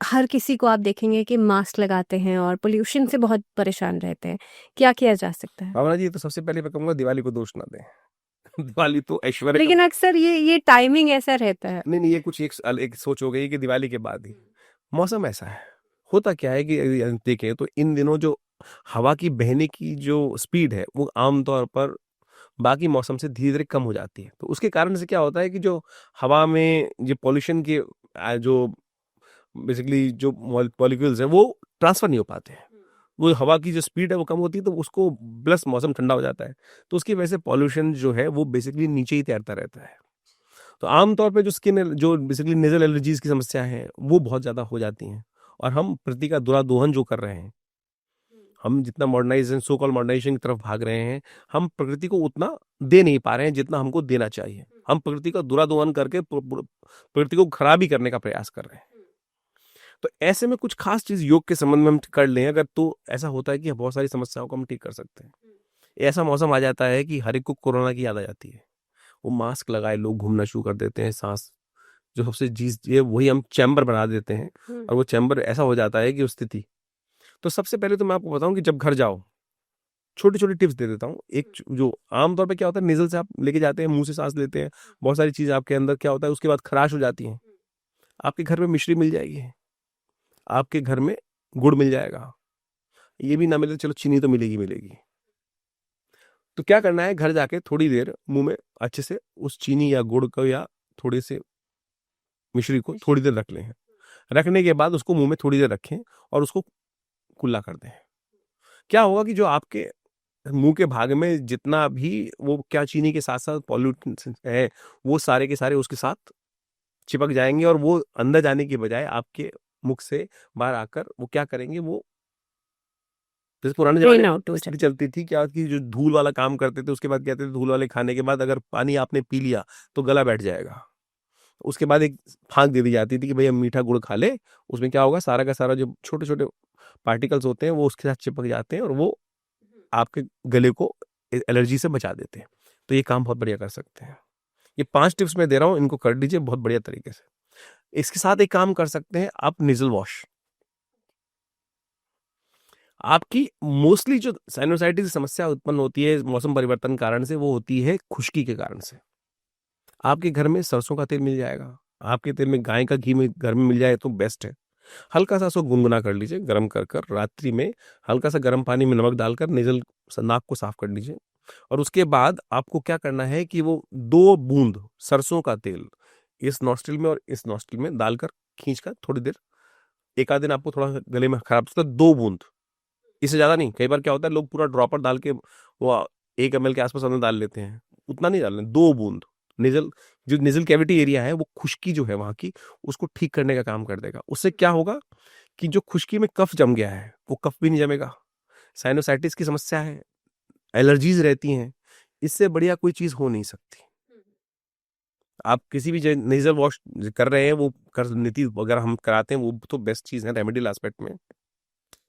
हर किसी को आप देखेंगे कि मास्क लगाते हैं और पोल्यूशन से बहुत परेशान रहते हैं। क्या किया जा सकता है? भावना जी, तो सबसे पहले मैं कहूंगा दिवाली को दोष ना दें। दिवाली तो ऐश्वर्य लेकिन अक्सर ये टाइमिंग ऐसा रहता है। नहीं, ये कुछ एक सोच हो गई कि दिवाली के बाद ही मौसम ऐसा है। होता क्या है कि देखें तो इन दिनों जो हवा की बहने की जो स्पीड है वो आमतौर पर बाकी मौसम से धीरे धीरे कम हो जाती है। तो उसके कारण से क्या होता है कि जो हवा में जो पॉल्यूशन के जो बेसिकली जो मॉलिक्यूल्स हैं वो ट्रांसफर नहीं हो पाते हैं। वो हवा की जो स्पीड है वो कम होती है, तो उसको प्लस मौसम ठंडा हो जाता है, तो उसकी वजह से पॉल्यूशन जो है वो बेसिकली नीचे ही तैरता रहता है। तो आमतौर पे जो बेसिकली नेजल एलर्जीज की समस्या है वो बहुत ज़्यादा हो जाती हैं। और हम प्रकृति का दुरादोहन जो कर रहे हैं, हम जितना मॉडर्नाइजेशन, सो कॉल मॉडर्नाइजेशन की तरफ भाग रहे हैं, हम प्रकृति को उतना दे नहीं पा रहे हैं जितना हमको देना चाहिए। हम प्रकृति का दुरादोहन करके प्रकृति को खराब ही करने का प्रयास कर रहे हैं। तो ऐसे में कुछ खास चीज योग के संबंध में हम कर लें अगर, तो ऐसा होता है कि बहुत सारी समस्याओं को हम ठीक कर सकते हैं। ऐसा मौसम आ जाता है कि हर एक को कोरोना की याद आ जाती है। वो मास्क लगाए लोग घूमना शुरू कर देते हैं, सांस जो सबसे चीज ये वही हम चैम्बर बना देते हैं, और वो चैम्बर ऐसा हो जाता है कि उस स्थिति। तो सबसे पहले तो मैं आपको बताऊं कि जब घर जाओ, छोटी छोटी टिप्स दे देता हूँ। एक जो आमतौर पे क्या होता है, नेजल से आप लेके जाते हैं, मुंह से सांस लेते हैं, बहुत सारी चीज आपके अंदर क्या होता है, उसके बाद खराश हो जाती है। आपके घर में मिश्री मिल जाएगी, आपके घर में गुड़ मिल जाएगा, ये भी ना मिले चलो चीनी तो मिलेगी मिलेगी। तो क्या करना है, घर जाके थोड़ी देर मुंह में अच्छे से उस चीनी या गुड़ को या थोड़े से मिश्री को थोड़ी देर रख लें। रखने के बाद उसको मुंह में थोड़ी देर रखें और उसको कुल्ला कर दें। क्या होगा कि जो आपके मुंह के भाग में जितना भी वो क्या चीनी के साथ साथ पॉल्यूटेंट्स है, वो सारे के सारे उसके साथ चिपक जाएंगे, और वो अंदर जाने की बजाय आपके मुख से बाहर आकर वो क्या करेंगे, वो जैसे पुराने ड्रेन जमाने आउट हो में स्थिति चलती थी क्या कि जो धूल वाला काम करते थे, उसके बाद कहते थे धूल वाले खाने के बाद अगर पानी आपने पी लिया तो गला बैठ जाएगा। उसके बाद एक फांक दे दी जाती थी कि भैया मीठा गुड़ खा ले, उसमें क्या होगा, सारा का सारा जो छोटे छोटे पार्टिकल्स होते हैं वो उसके साथ चिपक जाते हैं और वो आपके गले को एलर्जी से बचा देते हैं। तो ये काम बहुत बढ़िया कर सकते हैं। ये 5 टिप्स मैं दे रहा हूँ, इनको कर लीजिए बहुत बढ़िया तरीके से। इसके साथ एक काम कर सकते हैं आप, नेजल वॉश। आपकी मोस्टली जो साइनोसाइटिस की समस्या उत्पन्न होती है मौसम परिवर्तन कारण से, वो होती है खुश्की के कारण से। आपके घर में सरसों का तेल मिल जाएगा, आपके तेल में गाय का घी में घर में मिल जाए तो बेस्ट है। हल्का सा उसको गुनगुना कर लीजिए, गर्म कर कर रात्रि में हल्का सा गर्म पानी में नमक डालकर नेजल नाक को साफ कर लीजिए। और उसके बाद आपको क्या करना है कि वो 2 बूंद सरसों का तेल इस नॉस्ट्रिल में और इस नॉस्ट्रिल में डालकर खींचकर थोड़ी देर, एक आध दिन आपको थोड़ा गले में खराब तो 2 बूंद, इससे ज्यादा नहीं। कई बार क्या होता है लोग पूरा ड्रॉपर डाल के वो 1 ml के आसपास अंदर डाल लेते हैं, उतना नहीं डालना, 2 बूंद। नेजल जो नेजल कैविटी एरिया है वो खुश्की जो है वहां की, उसको ठीक करने का काम कर देगा। उससे क्या होगा कि जो खुश्की में कफ जम गया है वो कफ भी नहीं जमेगा। साइनोसाइटिस की समस्या है, एलर्जीज रहती हैं, इससे बढ़िया कोई चीज हो नहीं सकती। आप किसी भी नेजल वॉश कर रहे हैं वो कर नीति वगैरह हम कराते हैं, वो तो बेस्ट चीज है रेमेडियल एस्पेक्ट में,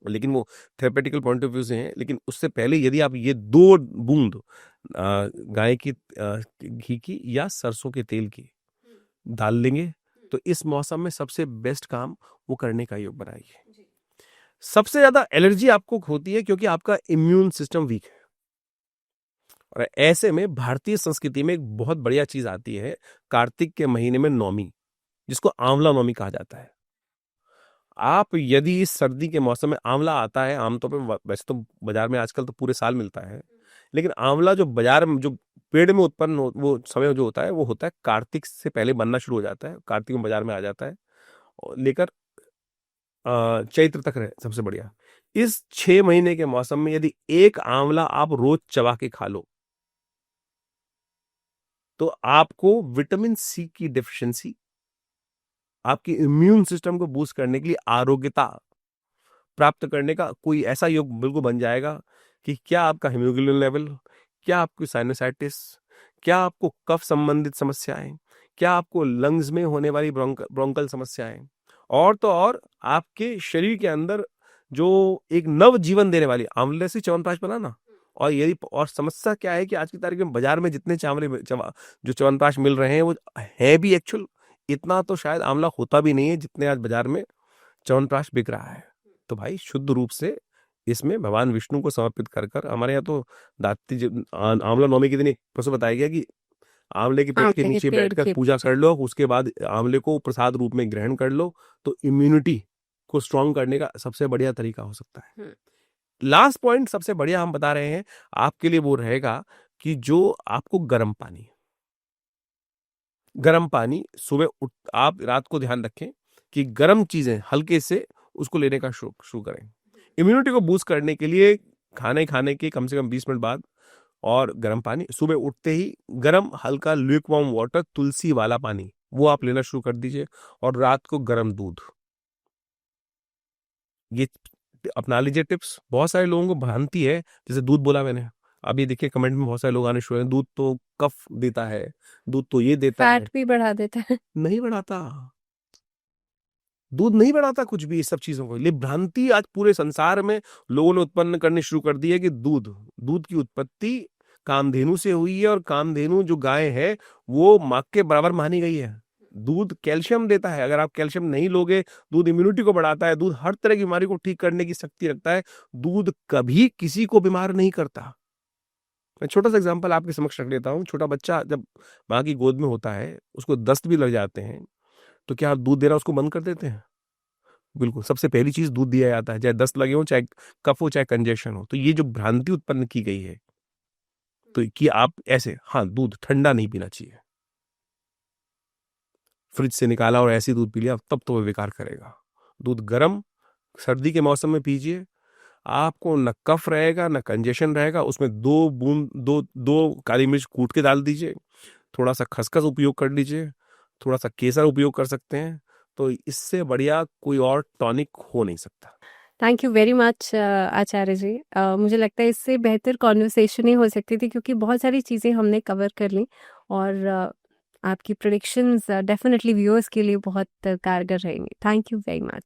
लेकिन वो थेरेपेटिकल पॉइंट ऑफ व्यू से है। लेकिन उससे पहले यदि आप ये 2 बूंद गाय की घी की या सरसों के तेल की डाल लेंगे तो इस मौसम में सबसे बेस्ट काम वो करने का योग बनाइए। सबसे ज्यादा एलर्जी आपको होती है क्योंकि आपका इम्यून सिस्टम वीक है। और ऐसे में भारतीय संस्कृति में एक बहुत बढ़िया चीज आती है, कार्तिक के महीने में नौमी, जिसको आंवला नौमी कहा जाता है। आप यदि इस सर्दी के मौसम में आंवला आता है, आमतौर पे वैसे तो बाजार में आजकल तो पूरे साल मिलता है, लेकिन आंवला जो बाजार में जो पेड़ में उत्पन्न वो समय जो होता है वो होता है कार्तिक से पहले बनना शुरू हो जाता है, कार्तिक में बाजार में आ जाता है। और लेकर चैत्र तक रहे सबसे बढ़िया। इस 6 महीने के मौसम में यदि एक आंवला आप रोज चबा के खा लो तो आपको विटामिन सी की डेफिशिएंसी, आपकी इम्यून सिस्टम को बूस्ट करने के लिए, आरोग्यता प्राप्त करने का कोई ऐसा योग बिल्कुल बन जाएगा कि क्या आपका हीमोग्लोबिन लेवल, क्या आपकी साइनसाइटिस, क्या आपको कफ संबंधित समस्याएं, क्या आपको लंग्स में होने वाली ब्रोंकल समस्याएं, और तो और आपके शरीर के अंदर जो एक नव जीवन देने वाली आंवले से च्यवनप्राश बना ना। और यदि और समस्या क्या है कि आज की तारीख में बाजार में जितने जो च्यवनप्राश मिल रहे हैं वो है भी एक्चुअल इतना तो शायद आंवला होता भी नहीं है जितने आज बाजार में च्यवनप्राश बिक रहा है। तो भाई शुद्ध रूप से इसमें भगवान विष्णु को समर्पित कर कर, हमारे यहाँ तो आंवला नवमी के दिन एक प्रसंग बताया गया कि आंवले के पेड़ के नीचे बैठकर पूजा कर लो, उसके बाद आंवले को प्रसाद रूप में ग्रहण कर लो, तो इम्यूनिटी को स्ट्रॉन्ग करने का सबसे बढ़िया तरीका हो सकता है। लास्ट पॉइंट सबसे बढ़िया हम बता रहे हैं आपके लिए वो रहेगा कि जो आपको गर्म पानी सुबह आप रात को ध्यान रखें कि गर्म चीजें हल्के से उसको लेने का शुरू करें। इम्यूनिटी को बूस्ट करने के लिए खाने के कम से कम 20 मिनट बाद और गर्म पानी, सुबह उठते ही गर्म हल्का ल्यूकवार्म वाटर, तुलसी वाला पानी, वो आप लेना शुरू कर दीजिए, और रात को गर्म दूध। ये अपना लीजिए टिप्स। बहुत सारे लोगों को भ्रांति है, जैसे दूध बोला मैंने, अभी देखिए कमेंट में बहुत सारे लोग आने शुरू हैं, दूध तो कफ देता है, दूध तो ये देता है, फैट भी बढ़ा देता है। नहीं बढ़ाता, दूध नहीं बढ़ाता कुछ भी। इस सब चीजों को लिए भ्रांति आज पूरे संसार में लोगों ने उत्पन्न करनी शुरू कर दी है कि दूध की उत्पत्ति कामधेनु से हुई है, और कामधेनु जो गाय है वो मां के बराबर मानी गई है। दूध कैल्शियम देता है, अगर आप कैल्शियम नहीं लोगे, दूध इम्यूनिटी को बढ़ाता है, दूध हर तरह की बीमारी को ठीक करने की शक्ति रखता है, दूध कभी किसी को बीमार नहीं करता। मैं छोटा सा एग्जांपल आपके समक्ष रख लेता हूँ। छोटा बच्चा जब माँ की गोद में होता है, उसको दस्त भी लग जाते हैं, तो क्या आप दूध देना उसको बंद कर देते हैं? बिल्कुल, सबसे पहली चीज दूध दिया जाता है, चाहे दस्त लगे हो, चाहे कफ हो, चाहे कंजेशन हो। तो ये जो भ्रांति उत्पन्न की गई है तो कि आप ऐसे, हाँ, दूध ठंडा नहीं पीना चाहिए, फ्रिज से निकाला और ऐसे दूध पी लिया तब तो वो बेकार करेगा। दूध गर्म सर्दी के मौसम में पीजिए, आपको न कफ रहेगा न कंजेशन रहेगा। उसमें 2 काली मिर्च कूट के डाल दीजिए, थोड़ा सा खसखस उपयोग कर लीजिए, थोड़ा सा केसर उपयोग कर सकते हैं, तो इससे बढ़िया कोई और टॉनिक हो नहीं सकता। थैंक यू वेरी मच आचार्य जी। मुझे लगता है इससे बेहतर कॉन्वर्सेशन ही हो सकती थी, क्योंकि बहुत सारी चीज़ें हमने कवर कर ली, और आपकी प्रेडिक्शंस डेफिनेटली व्यूअर्स के लिए बहुत कारगर रहेंगी। Thank you very much.